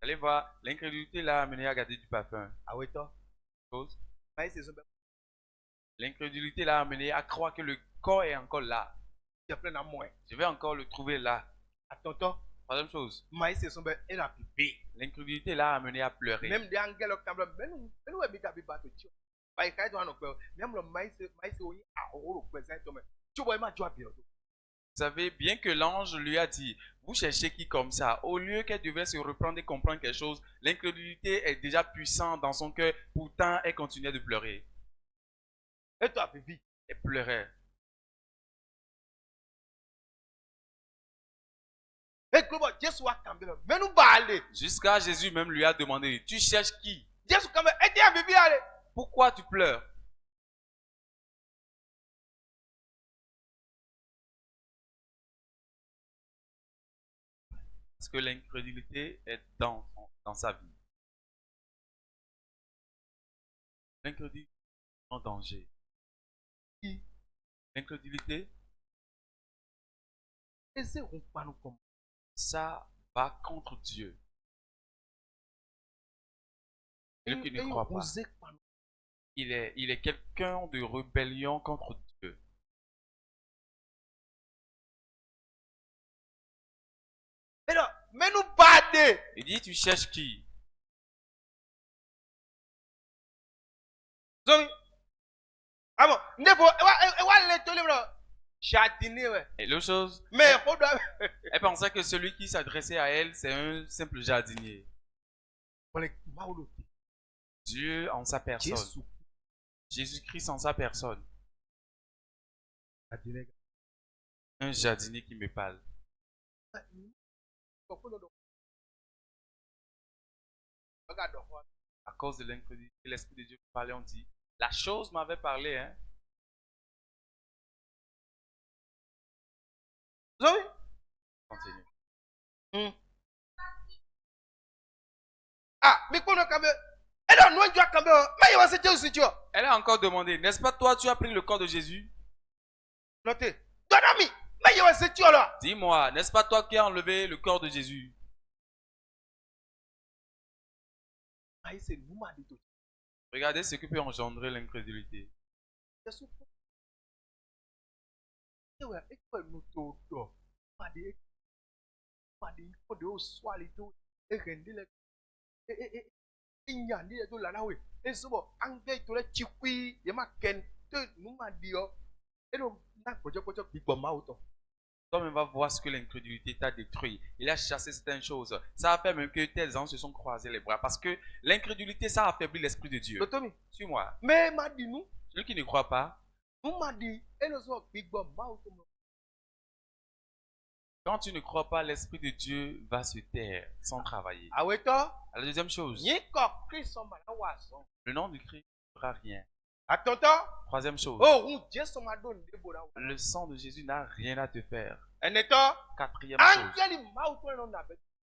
Allez voir, l'incrédulité l'a amené à garder du parfum. L'incrédulité l'a amené à croire que le corps est encore là. Je vais encore le trouver là. Troisième chose. L'incrédulité l'a amené à pleurer. Vous savez, bien que l'ange lui a dit, vous cherchez qui comme ça? Au lieu qu'elle devait se reprendre et comprendre quelque chose, l'incrédulité est déjà puissante dans son cœur. Pourtant, elle continuait de pleurer. Elle pleurait. Jusqu'à Jésus même lui a demandé, tu cherches qui? Pourquoi tu pleures? Parce que l'incrédulité est dans sa vie. L'incrédulité est en danger. L'incrédulité, ça ça va contre Dieu. Celui qui ne croit pas, il est quelqu'un de rébellion contre Dieu. Mais nous battons. Il dit, tu cherches qui? Ah bon, Et l'autre chose, mais elle pensait que celui qui s'adressait à elle, c'est un simple jardinier. Dieu en sa personne. Jésus-Christ en sa personne. Un jardinier qui me parle. À cause de l'incrédulité, l'Esprit de Dieu parlait, on dit, la chose m'avait parlé, hein. Continue. Elle a encore demandé, n'est-ce pas toi, tu as pris le corps de Jésus? Dis-moi, n'est-ce pas toi qui as enlevé le corps de Jésus? Regardez ce que peut engendrer l'incrédulité. Toi-même va voir ce que l'incrédulité t'a détruit. Il a chassé certaines choses. Ça a fait même que tes ans se sont croisés les bras. Parce que l'incrédulité, ça affaiblit l'Esprit de Dieu. Suis-moi. Mais celui qui ne croit pas, quand tu ne crois pas, l'Esprit de Dieu va se taire sans travailler. La deuxième chose, le nom de Christ ne fera rien. Troisième chose, le sang de Jésus n'a rien à te faire. Quatrième chose,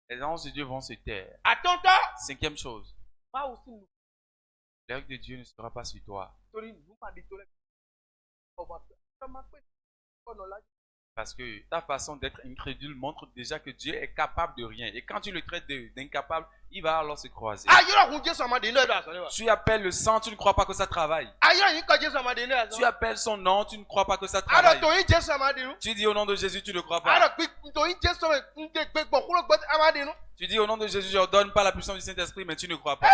les anges de Dieu vont se taire. Cinquième chose, l'œil de Dieu ne sera pas sur toi. Parce que ta façon d'être incrédule montre déjà que Dieu est capable de rien. Et quand tu le traites d'incapable, il va alors se croiser. Tu appelles le sang, tu ne crois pas que ça travaille. Tu appelles son nom, tu ne crois pas que ça travaille. Tu dis au nom de Jésus, tu ne crois pas. Tu dis au nom de Jésus, je ne donne pas la puissance du Saint-Esprit, mais tu ne crois pas.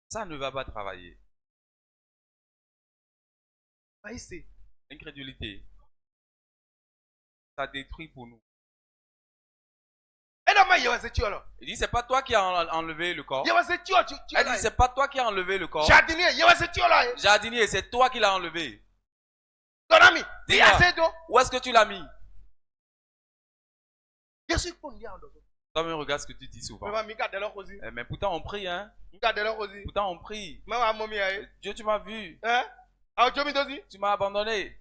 Ça ne va pas travailler. L'incrédulité, ça détruit pour nous. Il dit, c'est pas toi qui as enlevé le corps. Elle dit, c'est pas toi qui as enlevé le corps. Jardinier, c'est toi qui l'as enlevé. Dis-moi, où est-ce que tu l'as mis? Toi-même, regarde ce que tu dis souvent. Mais pourtant, on prie, hein. Pourtant, on prie. Dieu, tu m'as vu. Tu m'as abandonné.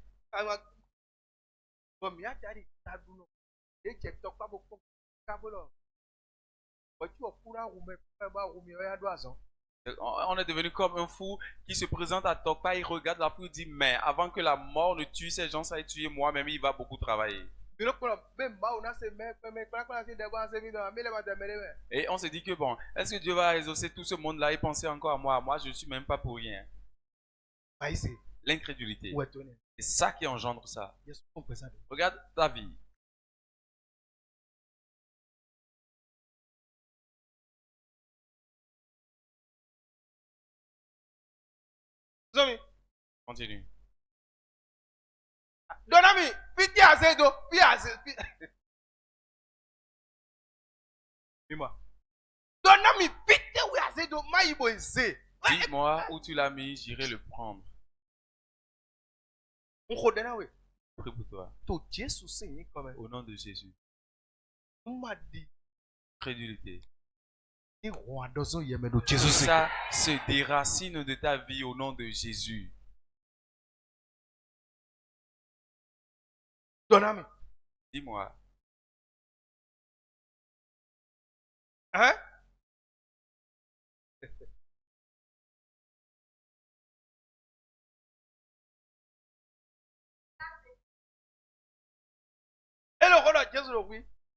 On est devenu comme un fou qui se présente à Tokpa, il regarde la foule et dit, mais avant que la mort ne tue ces gens, ça ait tué moi-même, il va beaucoup travailler. Et on se dit que bon, est-ce que Dieu va exaucer tout ce monde-là et penser encore à moi? Moi, je ne suis même pas pour rien. L'incrédulité. C'est ça qui engendre ça. Regarde ta vie. Continue. Dis-moi où tu l'as mis, j'irai le prendre. Prie pour toi. Au nom de Jésus. Crédulité. Ça se déracine de ta vie au nom de Jésus. Dis-moi. Hein?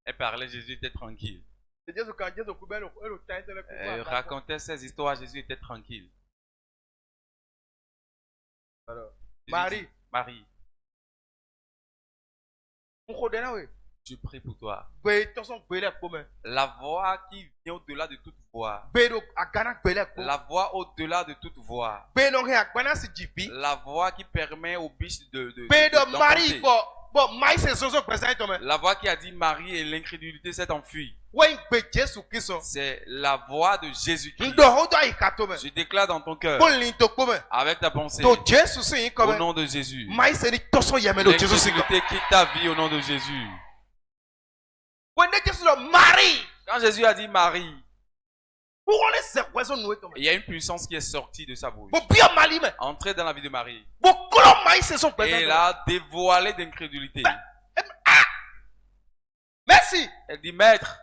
Elle parlait, Jésus était tranquille. Elle racontait ses histoires, Jésus était tranquille. Marie. Marie. Je prie pour toi. La voix qui vient au-delà de toute voix. La voix au-delà de toute voix. La voix qui permet aux biches d'enfanter. La voix qui a dit Marie et l'incrédulité s'est enfuie. C'est la voix de Jésus-Christ. Je déclare dans ton cœur, avec ta pensée, au nom de Jésus, l'incrédulité quitte ta vie au nom de Jésus. Quand Jésus a dit Marie, il y a une puissance qui est sortie de sa bouche, entrée dans la vie de Marie, et elle a dévoilé d'incrédulité. Merci. Elle dit Maître.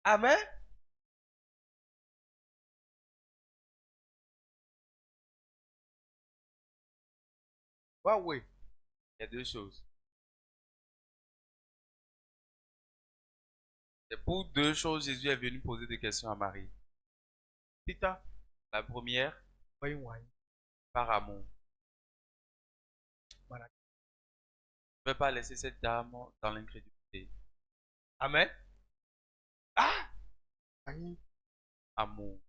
Amen. Oui. Il y a deux choses. C'est pour deux choses Jésus est venu poser des questions à Marie. La première, par amour. Je ne vais pas laisser cette dame dans l'incrédulité. Amen. Amour.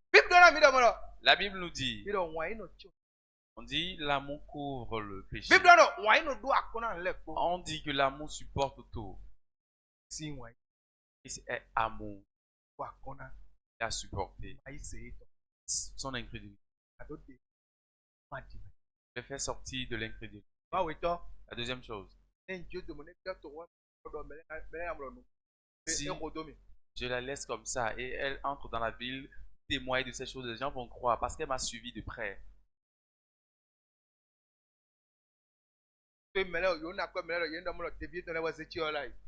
La Bible nous dit, on dit l'amour couvre le péché. On dit que l'amour supporte tout. Et c'est amour. Il a supporté son incrédulité. Je fais sortir de l'incrédulité. La deuxième chose. Si je la laisse comme ça et elle entre dans la ville, témoigne de ces choses, les gens vont croire parce qu'elle m'a suivi de près.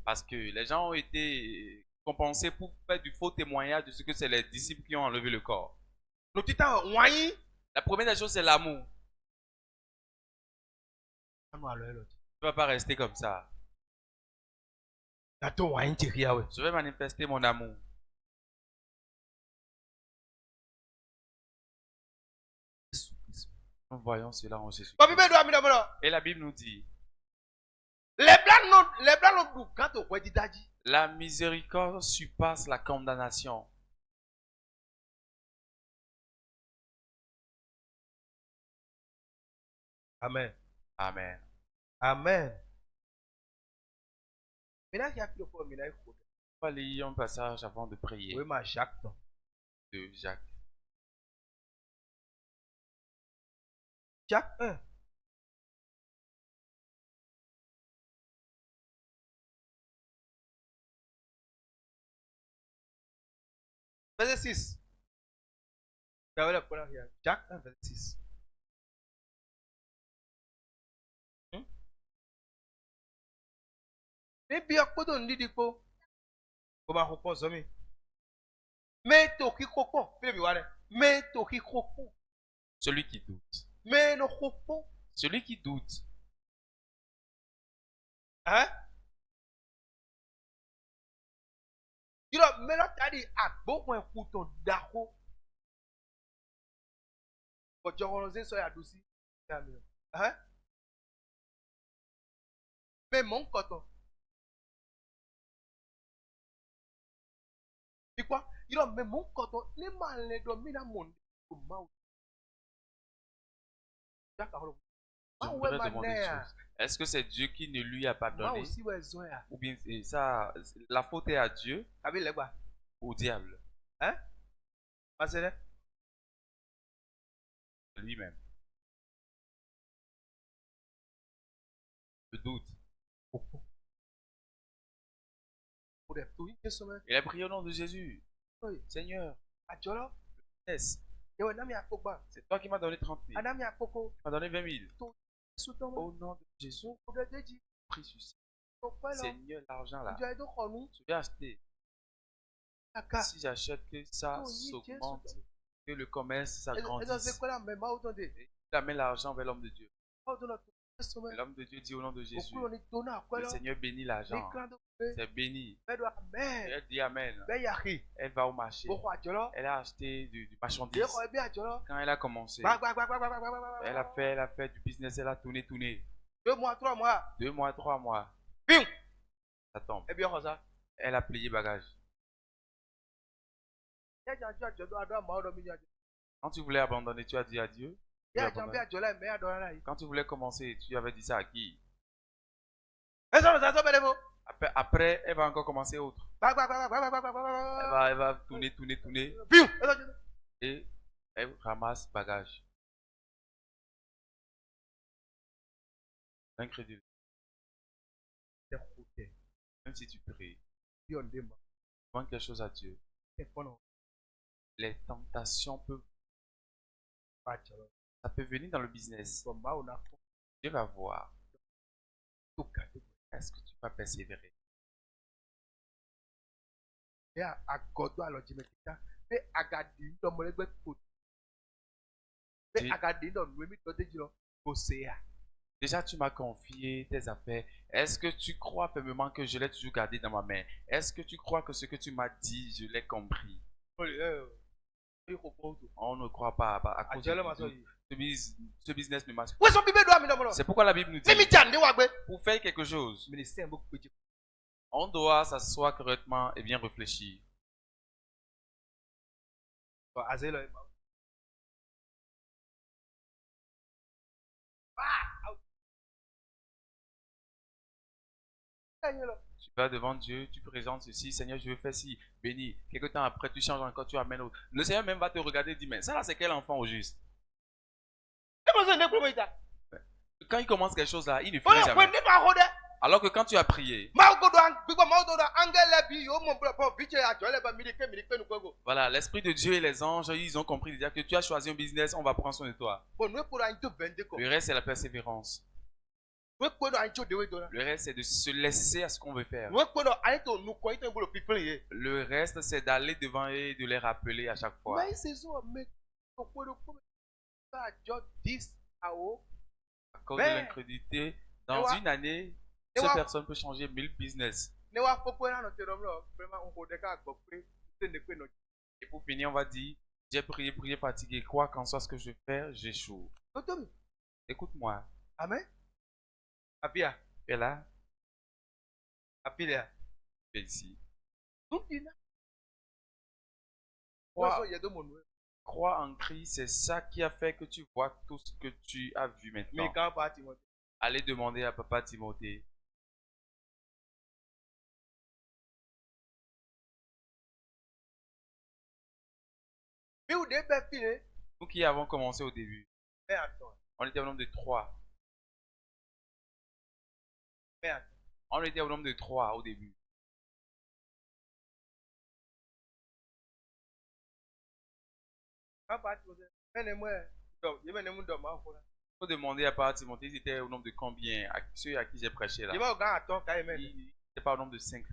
Parce que les gens ont été compensés pour faire du faux témoignage de ce que c'est les disciples qui ont enlevé le corps. La première des choses, c'est l'amour. Tu ne vas pas rester comme ça. Je vais manifester mon amour. Nous voyons cela en Jésus. Et la Bible nous dit, la miséricorde surpasse la condamnation. Amen. Amen. Amen. On va lire un passage avant de prier. Oui, ma Jacques. De Jacques. Jacques 1. Verset 6. Jacques 1, verset 6. Celui qui doute. Celui qui doute. Hein? Mais mon coton. Et quoi? Il a même mon coton. Les malins dorment dans mon monde. J'aimerais demander une chose. Est-ce que c'est Dieu qui ne lui a pas donné? Ou bien ça, la faute est à Dieu ou au diable? Hein? Lui-même. Le doute. Il a prié au nom de Jésus. Seigneur, c'est toi qui m'as donné 30 000. Tu m'as donné 20 000. Au nom de Jésus, prie sur ça. Seigneur, l'argent là, je vais acheter. Si j'achète que ça s'augmente, que le commerce s'agrandisse, il amène l'argent vers l'homme de Dieu. Et l'homme de Dieu dit au nom de Jésus, le Seigneur bénit l'argent. C'est béni. Et elle dit Amen. Elle va au marché. Elle a acheté du marchandise. Quand elle a commencé, elle a fait du business, elle a tourné. 2 mois, 3 mois. 2 mois, 3 mois. Ça tombe. Elle a plié bagage. Quand tu voulais abandonner, tu as dit à Dieu. Quand tu voulais commencer, tu avais dit ça à qui? Après, elle va encore commencer autre. Elle va tourner. Et elle ramasse bagage. Incrédule. Même si tu pries, demande quelque chose à Dieu. Les tentations peuvent. Ça peut venir dans le business. Dieu va voir. Est-ce que tu vas persévérer? Déjà, tu m'as confié tes affaires. Est-ce que tu crois fermement que je l'ai toujours gardé dans ma main? Est-ce que tu crois que ce que tu m'as dit, je l'ai compris? On ne croit pas à cause ce business ne marche pas. C'est pourquoi la Bible nous dit, pour faire quelque chose, on doit s'asseoir correctement et bien réfléchir. Tu vas devant Dieu, tu présentes ceci, Seigneur, je veux faire ci, béni. Quelque temps après, tu changes encore, tu amènes autre. Le Seigneur même va te regarder et dire, mais ça là, c'est quel enfant au juste? Quand il commence quelque chose là, il ne finit jamais. Alors que quand tu as prié, voilà, l'Esprit de Dieu et les anges, ils ont compris déjà que tu as choisi un business, on va prendre soin de toi. Le reste, c'est la persévérance. Le reste, c'est de se laisser à ce qu'on veut faire. Le reste, c'est d'aller devant eux et de les rappeler à chaque fois. À cause de l'incrédulité, dans une année, cette personne peut changer 1000 business. Et pour finir, on va dire, j'ai prié, fatigué. Quoi qu'en soit ce que je vais faire, j'échoue. Écoute-moi. Amen. Tu es là? Tu es ici. Crois en Christ, c'est ça qui a fait que tu vois tout ce que tu as vu maintenant. Allez demander à Papa Timothée. Nous qui avons commencé au début, on était au nombre de 3. On était au nombre de 3 au début. Il faut demander à Papa Timothée, ils étaient au nombre de combien? Ceux à qui j'ai prêché là. Ils n'étaient pas au nombre de 5.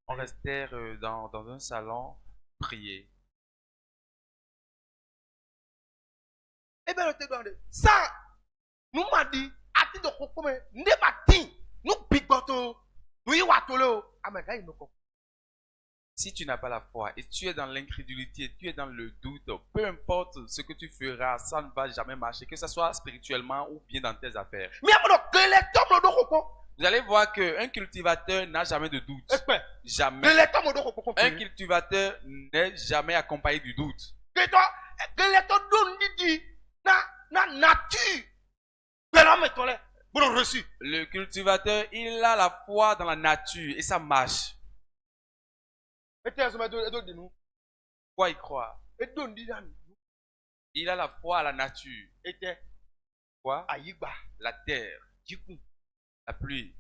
On restait dans un salon, prier. Ça, nous m'a dit, si tu n'as pas la foi et tu es dans l'incrédulité, tu es dans le doute, peu importe ce que tu feras, ça ne va jamais marcher, que ce soit spirituellement ou bien dans tes affaires. Vous allez voir qu'un cultivateur n'a jamais de doute. Jamais. Un cultivateur n'est jamais accompagné du doute. Le cultivateur, il a la foi dans la nature et ça marche. Quoi il croit? Il a la foi à la nature. Quoi? La terre, la pluie,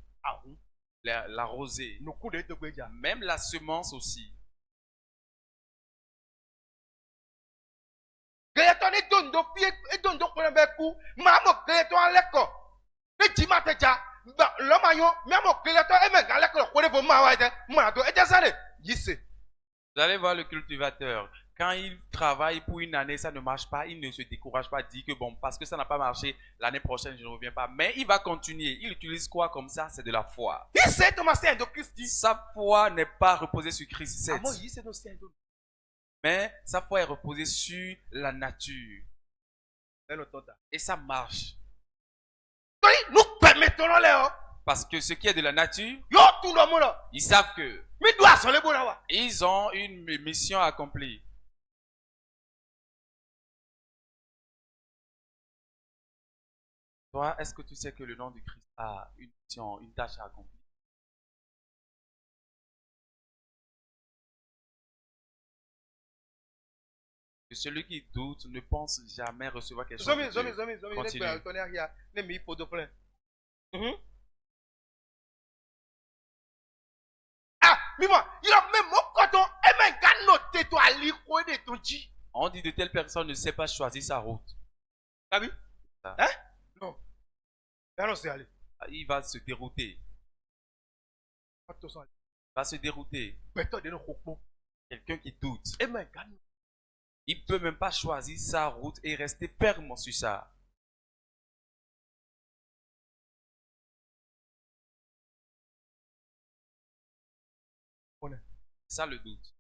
la rosée, même la semence aussi. Vous allez voir le cultivateur. Quand il travaille pour une année, ça ne marche pas, il ne se décourage pas, dit que bon, parce que ça n'a pas marché, l'année prochaine, je ne reviens pas. Mais il va continuer. Il utilise quoi comme ça? C'est de la foi. Sa foi n'est pas reposée sur Christ. Mais sa foi est reposée sur la nature. Et ça marche. Nous permettons-le. Parce que ce qui est de la nature, ils savent que ils ont une mission à accomplir. Toi, est-ce que tu sais que le nom du Christ a une mission, une tâche à accomplir? Que celui qui doute ne pense jamais recevoir quelque chose de Dieu. Continue. On dit de telle personne ne sait pas choisir sa route. Hein? Non. Il va se dérouter. Il va se dérouter. Quelqu'un qui doute. Il ne peut même pas choisir sa route et rester ferme sur ça. C'est ça le doute.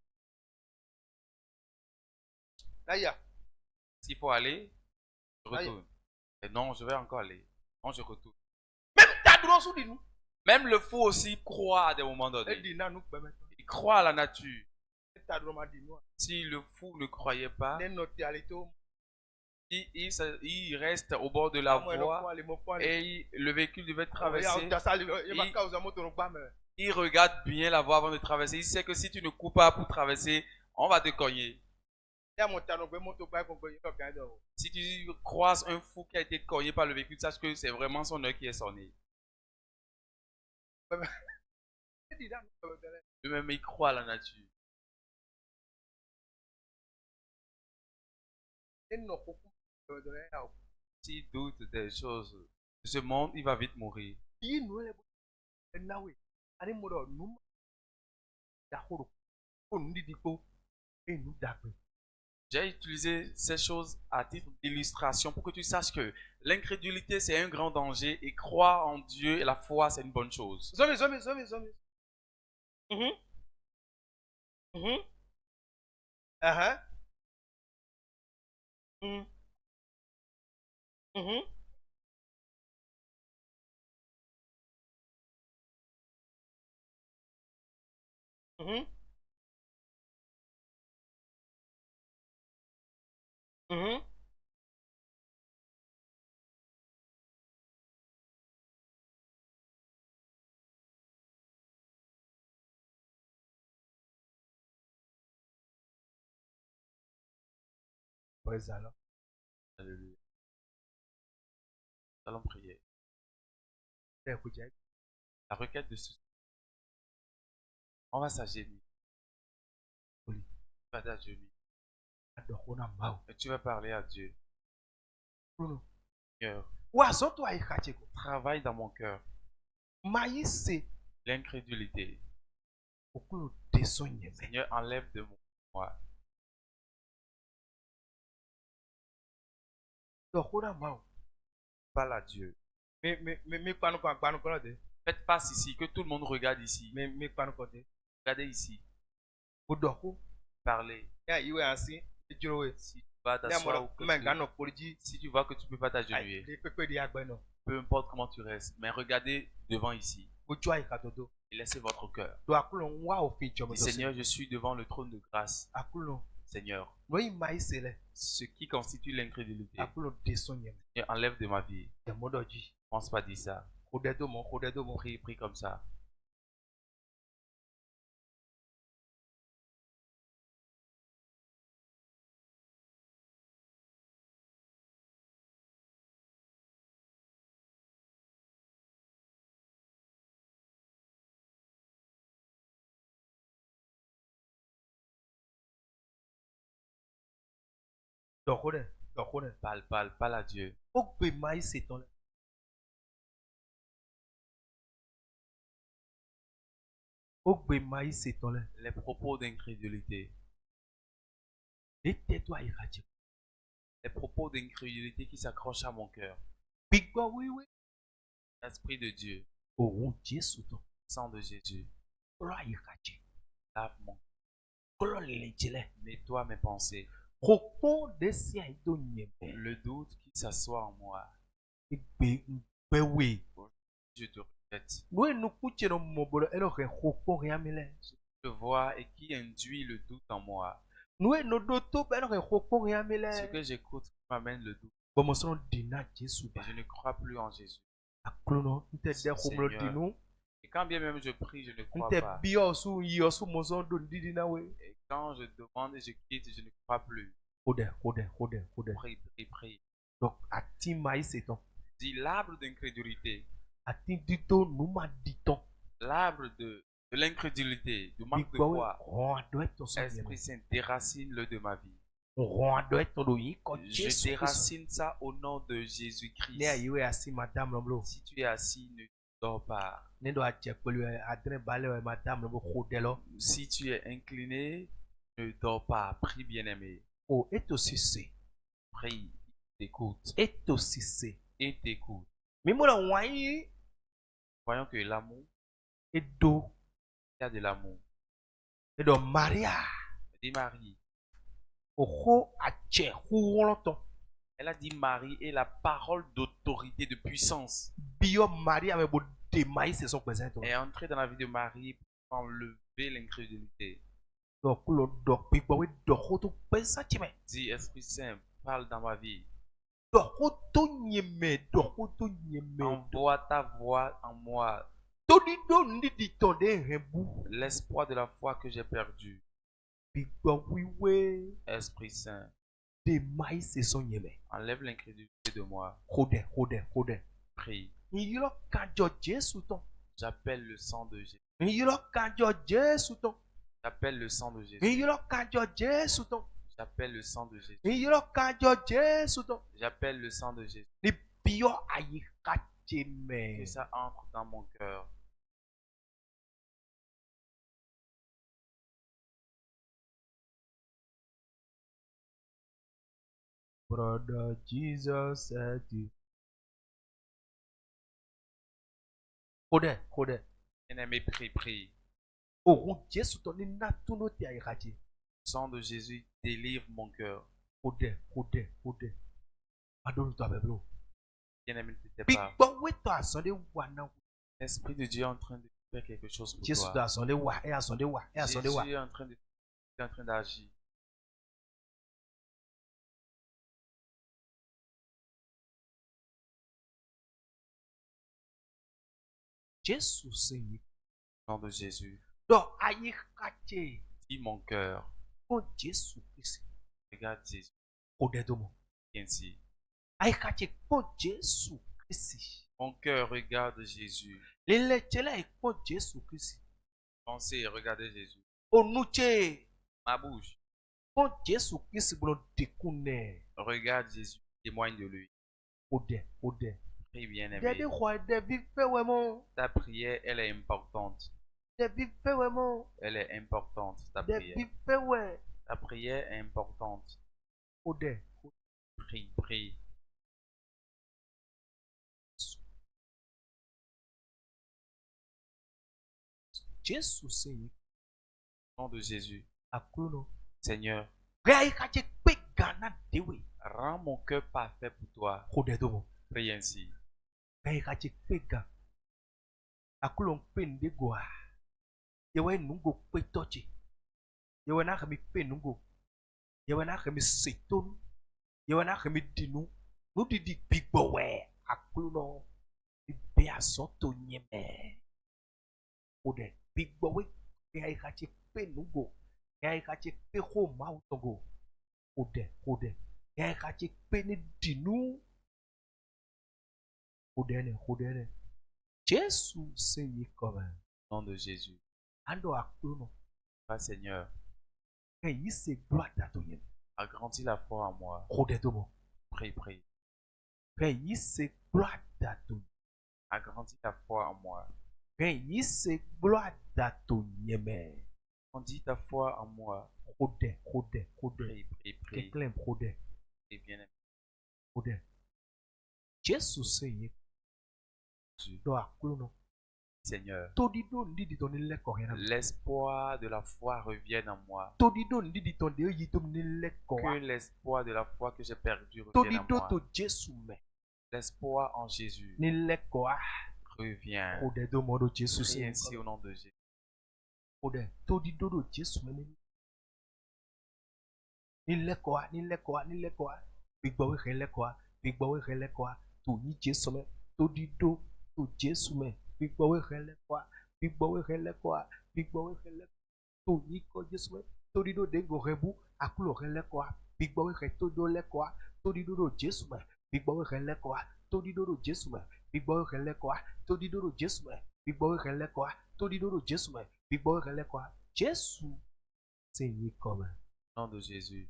S'il faut aller, je retourne. Et non, je vais encore aller. Non, je retourne. Même le fou aussi croit à des moments donnés. Il croit à la nature. Si le fou ne croyait pas, il reste au bord de la voie et le véhicule devait traverser. Il regarde bien la voie avant de traverser. Il sait que si tu ne cours pas pour traverser, on va te cogner. Si tu croises un fou qui a été cogné par le véhicule, sache que c'est vraiment son œil qui est sonné. Lui-même, il croit à la nature. S'il doute des choses de ce monde, il va vite mourir. J'ai utilisé ces choses à titre d'illustration pour que tu saches que l'incrédulité, c'est un grand danger et croire en Dieu et la foi, c'est une bonne chose. Alléluia. Nous allons prier. La requête de ce. On va s'agenouiller. Tu vas t'agenouiller. Et tu vas parler à Dieu. Seigneur, travaille dans mon cœur. L'incrédulité. Seigneur, enlève de moi. Parle à Dieu. Faites face ici, que tout le monde regarde ici. Regardez ici. Parlez. Si tu vas t'asseoir ou si tu vois que tu ne peux pas t'agenouiller, peu importe comment tu restes, mais regardez devant ici. Et laissez votre cœur. Et Seigneur, je suis devant le trône de grâce. Seigneur, ce qui constitue l'incrédulité, enlève de ma vie. Je ne pense pas dire ça. Prie comme ça. Parle à Dieu. Les propos d'incrédulité. Les propos d'incrédulité qui s'accrochent à mon cœur. L'Esprit de Dieu. Sang de Jésus. Lave mon cœur. Nettoie mes pensées. Le doute qui s'assoit en moi. Je te rejette. Je vois et qui induit le doute en moi. Ce que j'écoute m'amène le doute. Et je ne crois plus en Jésus. Seigneur. Et quand bien même je prie, je ne crois pas. Et quand je demande et je quitte, je ne crois plus. Prie, prie, prie. Donc, dis l'arbre d'incrédulité. L'arbre de l'incrédulité, du manque de foi. Esprit Saint, déracine-le de ma vie. Je déracine ça au nom de Jésus-Christ. Si tu es assis, ne dors pas. Si tu es incliné, ne dors pas. Prie, bien-aimé. Prie, t'écoute. Et t'écoute. Voyons que l'amour, il y a de l'amour. Et donc Maria, dit Marie. Elle a dit Marie est la parole d'autorité, de puissance. Elle est entrée dans la vie de Marie pour enlever l'incrédulité. Dis Esprit Saint, parle dans ma vie. Envoie ta voix en moi. L'espoir de la foi que j'ai perdu. Esprit Saint, enlève l'incrédulité de moi. Prie. J'appelle le sang de Jésus. J'appelle le sang de Jésus. J'appelle le sang de Jésus. J'appelle le sang de Jésus. Que ça entre dans mon cœur. Brother Jesus said you. Bien-aimé, prie, prie. Sang de Jésus délivre mon cœur. Bien-aimé, ne t'étais pas. L'Esprit de Dieu est en train de faire quelque chose pour toi. Jésus est en train d'agir. Nom de Jésus. Dis mon cœur. Regarde Jésus. Ainsi. Mon cœur regarde Jésus. Pensez et regardez Jésus. Ma bouche. Regarde Jésus. Témoigne de lui. Prie, bien-aimé. Ta prière, elle est importante. Elle est importante, ta prière. Ta prière est importante. Prie, prie. Nom de Jésus. Seigneur, rends mon cœur parfait pour toi. Prie ainsi. Nom de Jésus. Pas Seigneur. Agrandis la foi en moi. Prie, prie. Agrandis la foi en moi. On dit ta foi en moi. Prie, prie, prie. Et bien aimé. Seigneur, l'espoir de la foi revienne en moi. Que l'espoir de la foi que j'ai perdu revienne en moi. L'espoir en Jésus revient. Prie ainsi au nom de Jésus. Au nom de Jésus.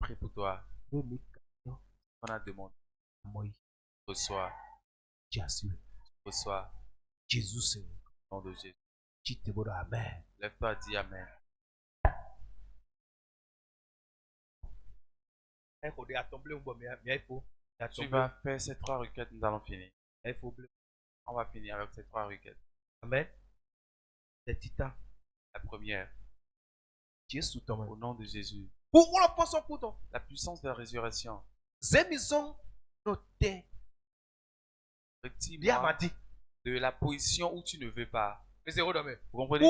Prie pour toi. On a demandé. Reçois. Reçois. Au nom de Jésus. Lève-toi, dis Amen. Tu vas faire ces 3 requêtes, nous allons finir. On va finir avec ces 3 requêtes. Amen. La première. Au nom de Jésus. La puissance de la résurrection. Retire-moi de la position où tu ne veux pas. Vous comprenez?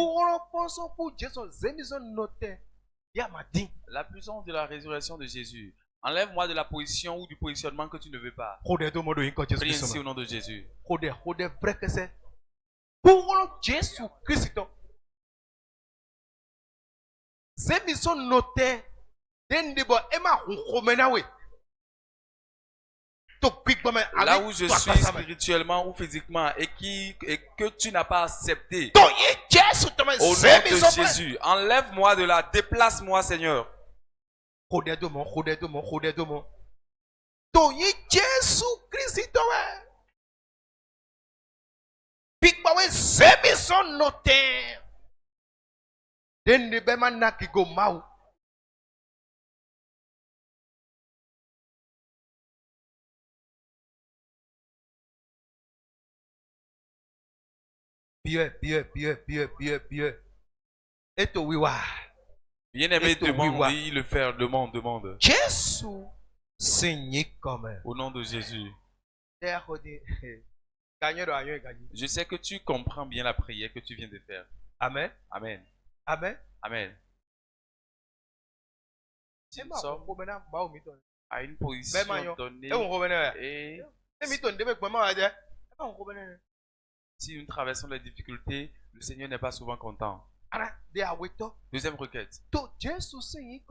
La puissance de la résurrection de Jésus. Enlève-moi de la position ou du positionnement que tu ne veux pas. Prie ici au nom de Jésus. Là où je suis spirituellement ou physiquement et que tu n'as pas accepté, au nom de Jésus, enlève-moi de là, déplace-moi, Seigneur. Bien-aimé, demande, oui, le faire, demande. Au nom de Jésus. Je sais que tu comprends bien la prière que tu viens de faire. Amen. Amen. Amen. Amen. Nous sommes à une position donnée et si nous traversons les difficultés, le Seigneur n'est pas souvent content. Deuxième requête.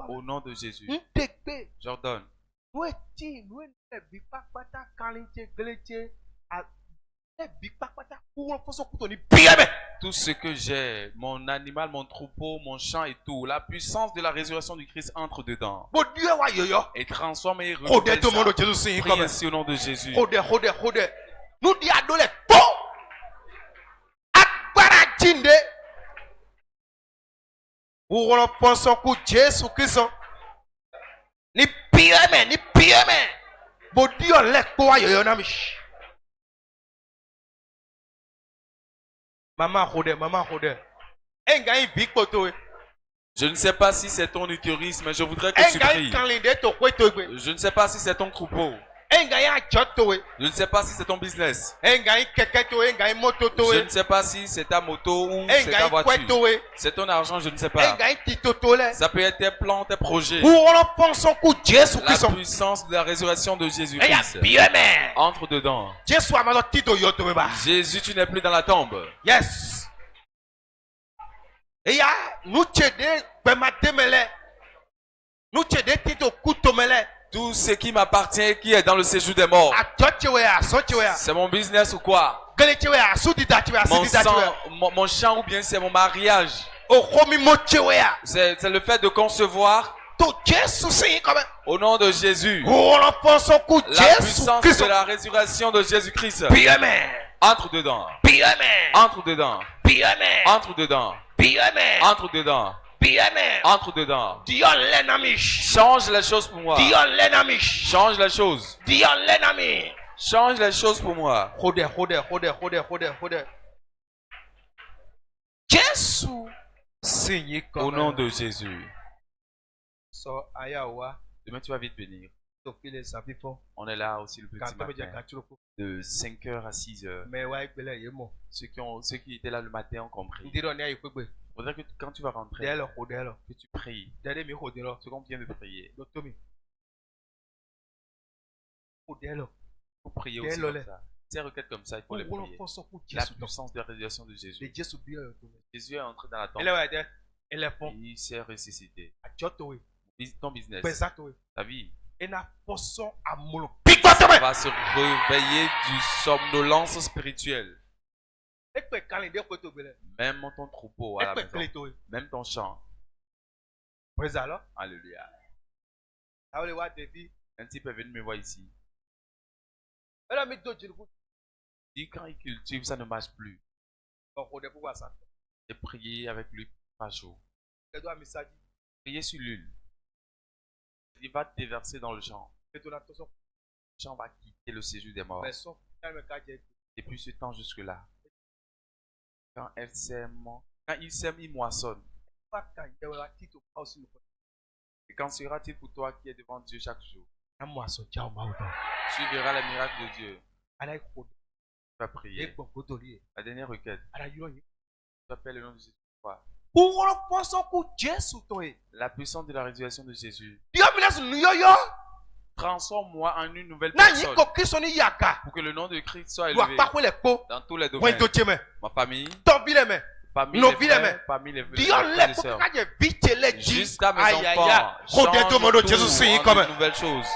Au nom de Jésus, j'ordonne. Tout ce que j'ai, mon animal, mon troupeau, mon champ et tout, la puissance de la résurrection du Christ entre dedans et transforme et renouvelle ça. Prie ainsi au nom de Jésus. Je ne sais pas si c'est ton utérus, mais je voudrais que tu pries. Je ne sais pas si c'est ton troupeau. Je ne sais pas si c'est ton business. Je ne sais pas si c'est ta moto ou c'est ta voiture. C'est ton argent, je ne sais pas. Ça peut être tes plans, tes projets. La puissance de la résurrection de Jésus-Christ entre dedans. Jésus, tu n'es plus dans la tombe. Yes. Tout ce qui m'appartient, qui est dans le séjour des morts. C'est mon business ou quoi? Mon champ ou bien c'est mon mariage. C'est le fait de concevoir. Au nom de Jésus. La puissance de la résurrection de Jésus-Christ. Entre dedans. Entre dedans. Entre dedans. Entre dedans. Entre dedans. Change les choses pour moi. Change les choses. Change les choses pour moi. Au nom de Jésus. Demain tu vas vite venir. On est là aussi le petit matin. De 5h à 6h. Ceux qui étaient là le matin ont compris. Il faudrait que quand tu vas rentrer, que tu pries. Ce qu'on vient de prier. Il faut prier aussi comme ça. Ces requêtes comme ça, il faut les prier. La puissance de la résurrection de Jésus. Jésus est entré dans la tombe. Il s'est ressuscité. Ton business, ta vie, ça va se réveiller du somnolence spirituelle. Même ton troupeau à la maison, même ton champ. Alléluia. Un type est venu me voir ici. Il dit quand il cultive, ça ne marche plus. J'ai prié avec lui par jour. Priez sur l'huile. Il va te déverser dans le champ. Le champ va quitter le séjour des morts. Depuis ce temps jusque-là. Quand il sème, il moissonne. Et quand sera-t-il pour toi qui es devant Dieu chaque jour? Tu verras les miracles de Dieu. Tu vas prier. La dernière requête. Tu appelles le nom de Jésus. La puissance de la résurrection de Jésus. Transforme-moi en une nouvelle personne. Pour que le nom de Christ soit élevé dans tous les domaines. Ma famille. Parmi les frères, parmi les frères et sœurs. Jusqu'à mes enfants. Change tout en de nouvelles choses.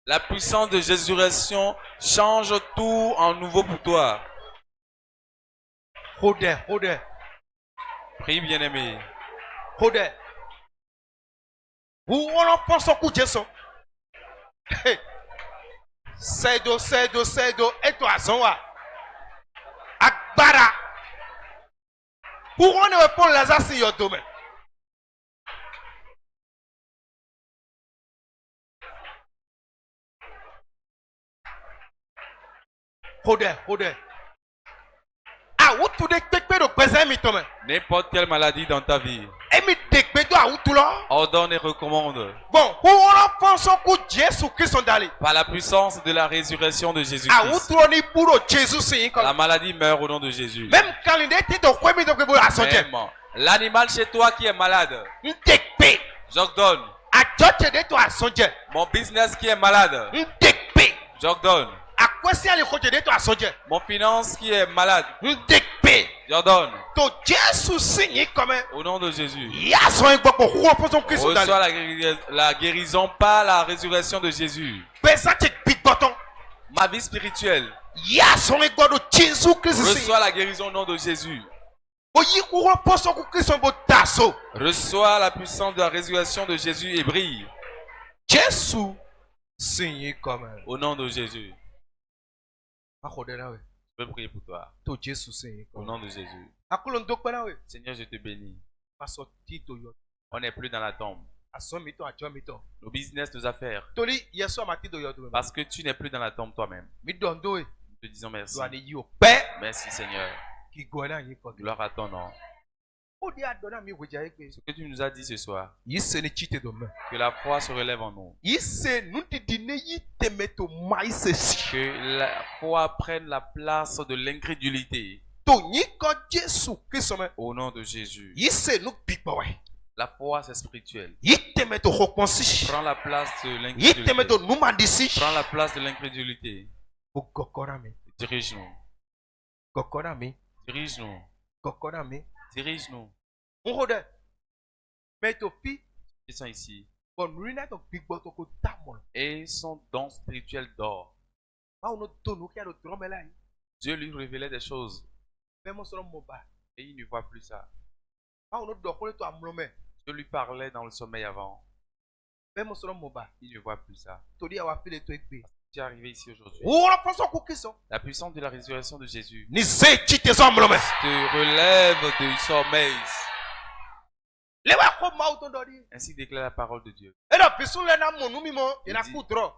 La puissance de résurrection change tout en nouveau pour toi. Prie, bien-aimé. Who want to upon Lazarus in your domain? Hold there. Ah, où tu détectes le présent mi domaine? N'importe quelle maladie dans ta vie. Et mi détectes à où tu l'as? Ordonne et recommande. Bon, où on pense que Jésus Christ sont allés? Par la puissance de la résurrection de Jésus Ah, où Christ. tu l'as ni pour Jésus c'est La maladie meurt au nom de Jésus. même quand il était au premier de que à son Dieu. L'animal chez toi qui est malade. Détecte. J'ordonne. À Dieu de toi à son Dieu. Mon business qui est malade. Détecte. J'ordonne. À quoi c'est aller côté de toi à son Dieu? Mon finance qui est malade. Détecte. J'ordonne. To Jésus signe comme au nom de Jésus. Il y a son pour son Christ. Reçois la guérison par la résurrection de Jésus. Ma vie spirituelle. Il y a son de Jésus Christ. Reçois la guérison au nom de Jésus. Reçois la puissance de la résurrection de Jésus et brille. Jésus signe comme au nom de Jésus. Je peux prier pour toi. Au nom de Jésus. Seigneur, je te bénis. On n'est plus dans la tombe. Nos business, nos affaires. Parce que tu n'es plus dans la tombe toi-même. Nous te disons merci. Merci Seigneur. Gloire à ton nom. Ce que tu nous as dit ce soir. Que la foi se relève en nous. Que la foi prenne la place de l'incrédulité. Au nom de Jésus. La foi c'est spirituel. Prends la place de l'incrédulité. Prends la place de l'incrédulité. Dirige-nous. Dirige-nous. Dirige-nous. Mais ton fils, qui sont ici, et son don spirituel d'or. Dieu lui révélait des choses. Et il ne voit plus ça. Dieu lui parlait dans le sommeil avant. Il ne voit plus ça. Tu es arrivé ici aujourd'hui. La puissance de la résurrection de Jésus te relève du sommeil. Ainsi déclare la parole de Dieu.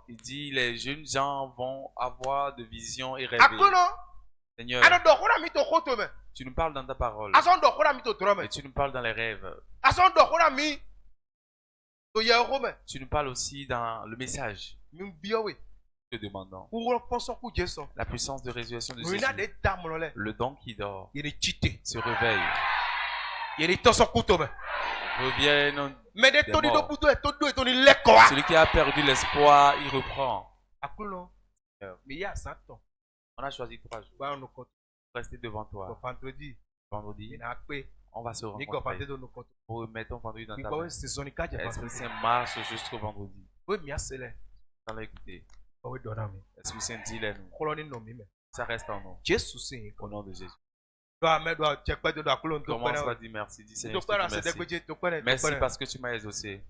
Il dit les jeunes gens vont avoir de visions et rêver. Seigneur, tu nous parles dans ta parole. Et tu nous parles dans les rêves. Tu nous parles aussi dans le message. Te demandons la puissance de résurrection de Jésus. Le don qui dort se réveille. Reviennent des morts. Celui qui a perdu l'espoir, il reprend. On a choisi 3 jours pour rester devant toi. Vendredi, on va se rencontrer. Pour remettre vendredi dans ta main. Esprit Saint marche jusqu'au vendredi. On va écouter. Esprit Saint dit-les nous. Ça reste en nous. Au nom de Jésus. Commence à dire merci. Dis Seigneur, merci parce que tu m'as exaucé.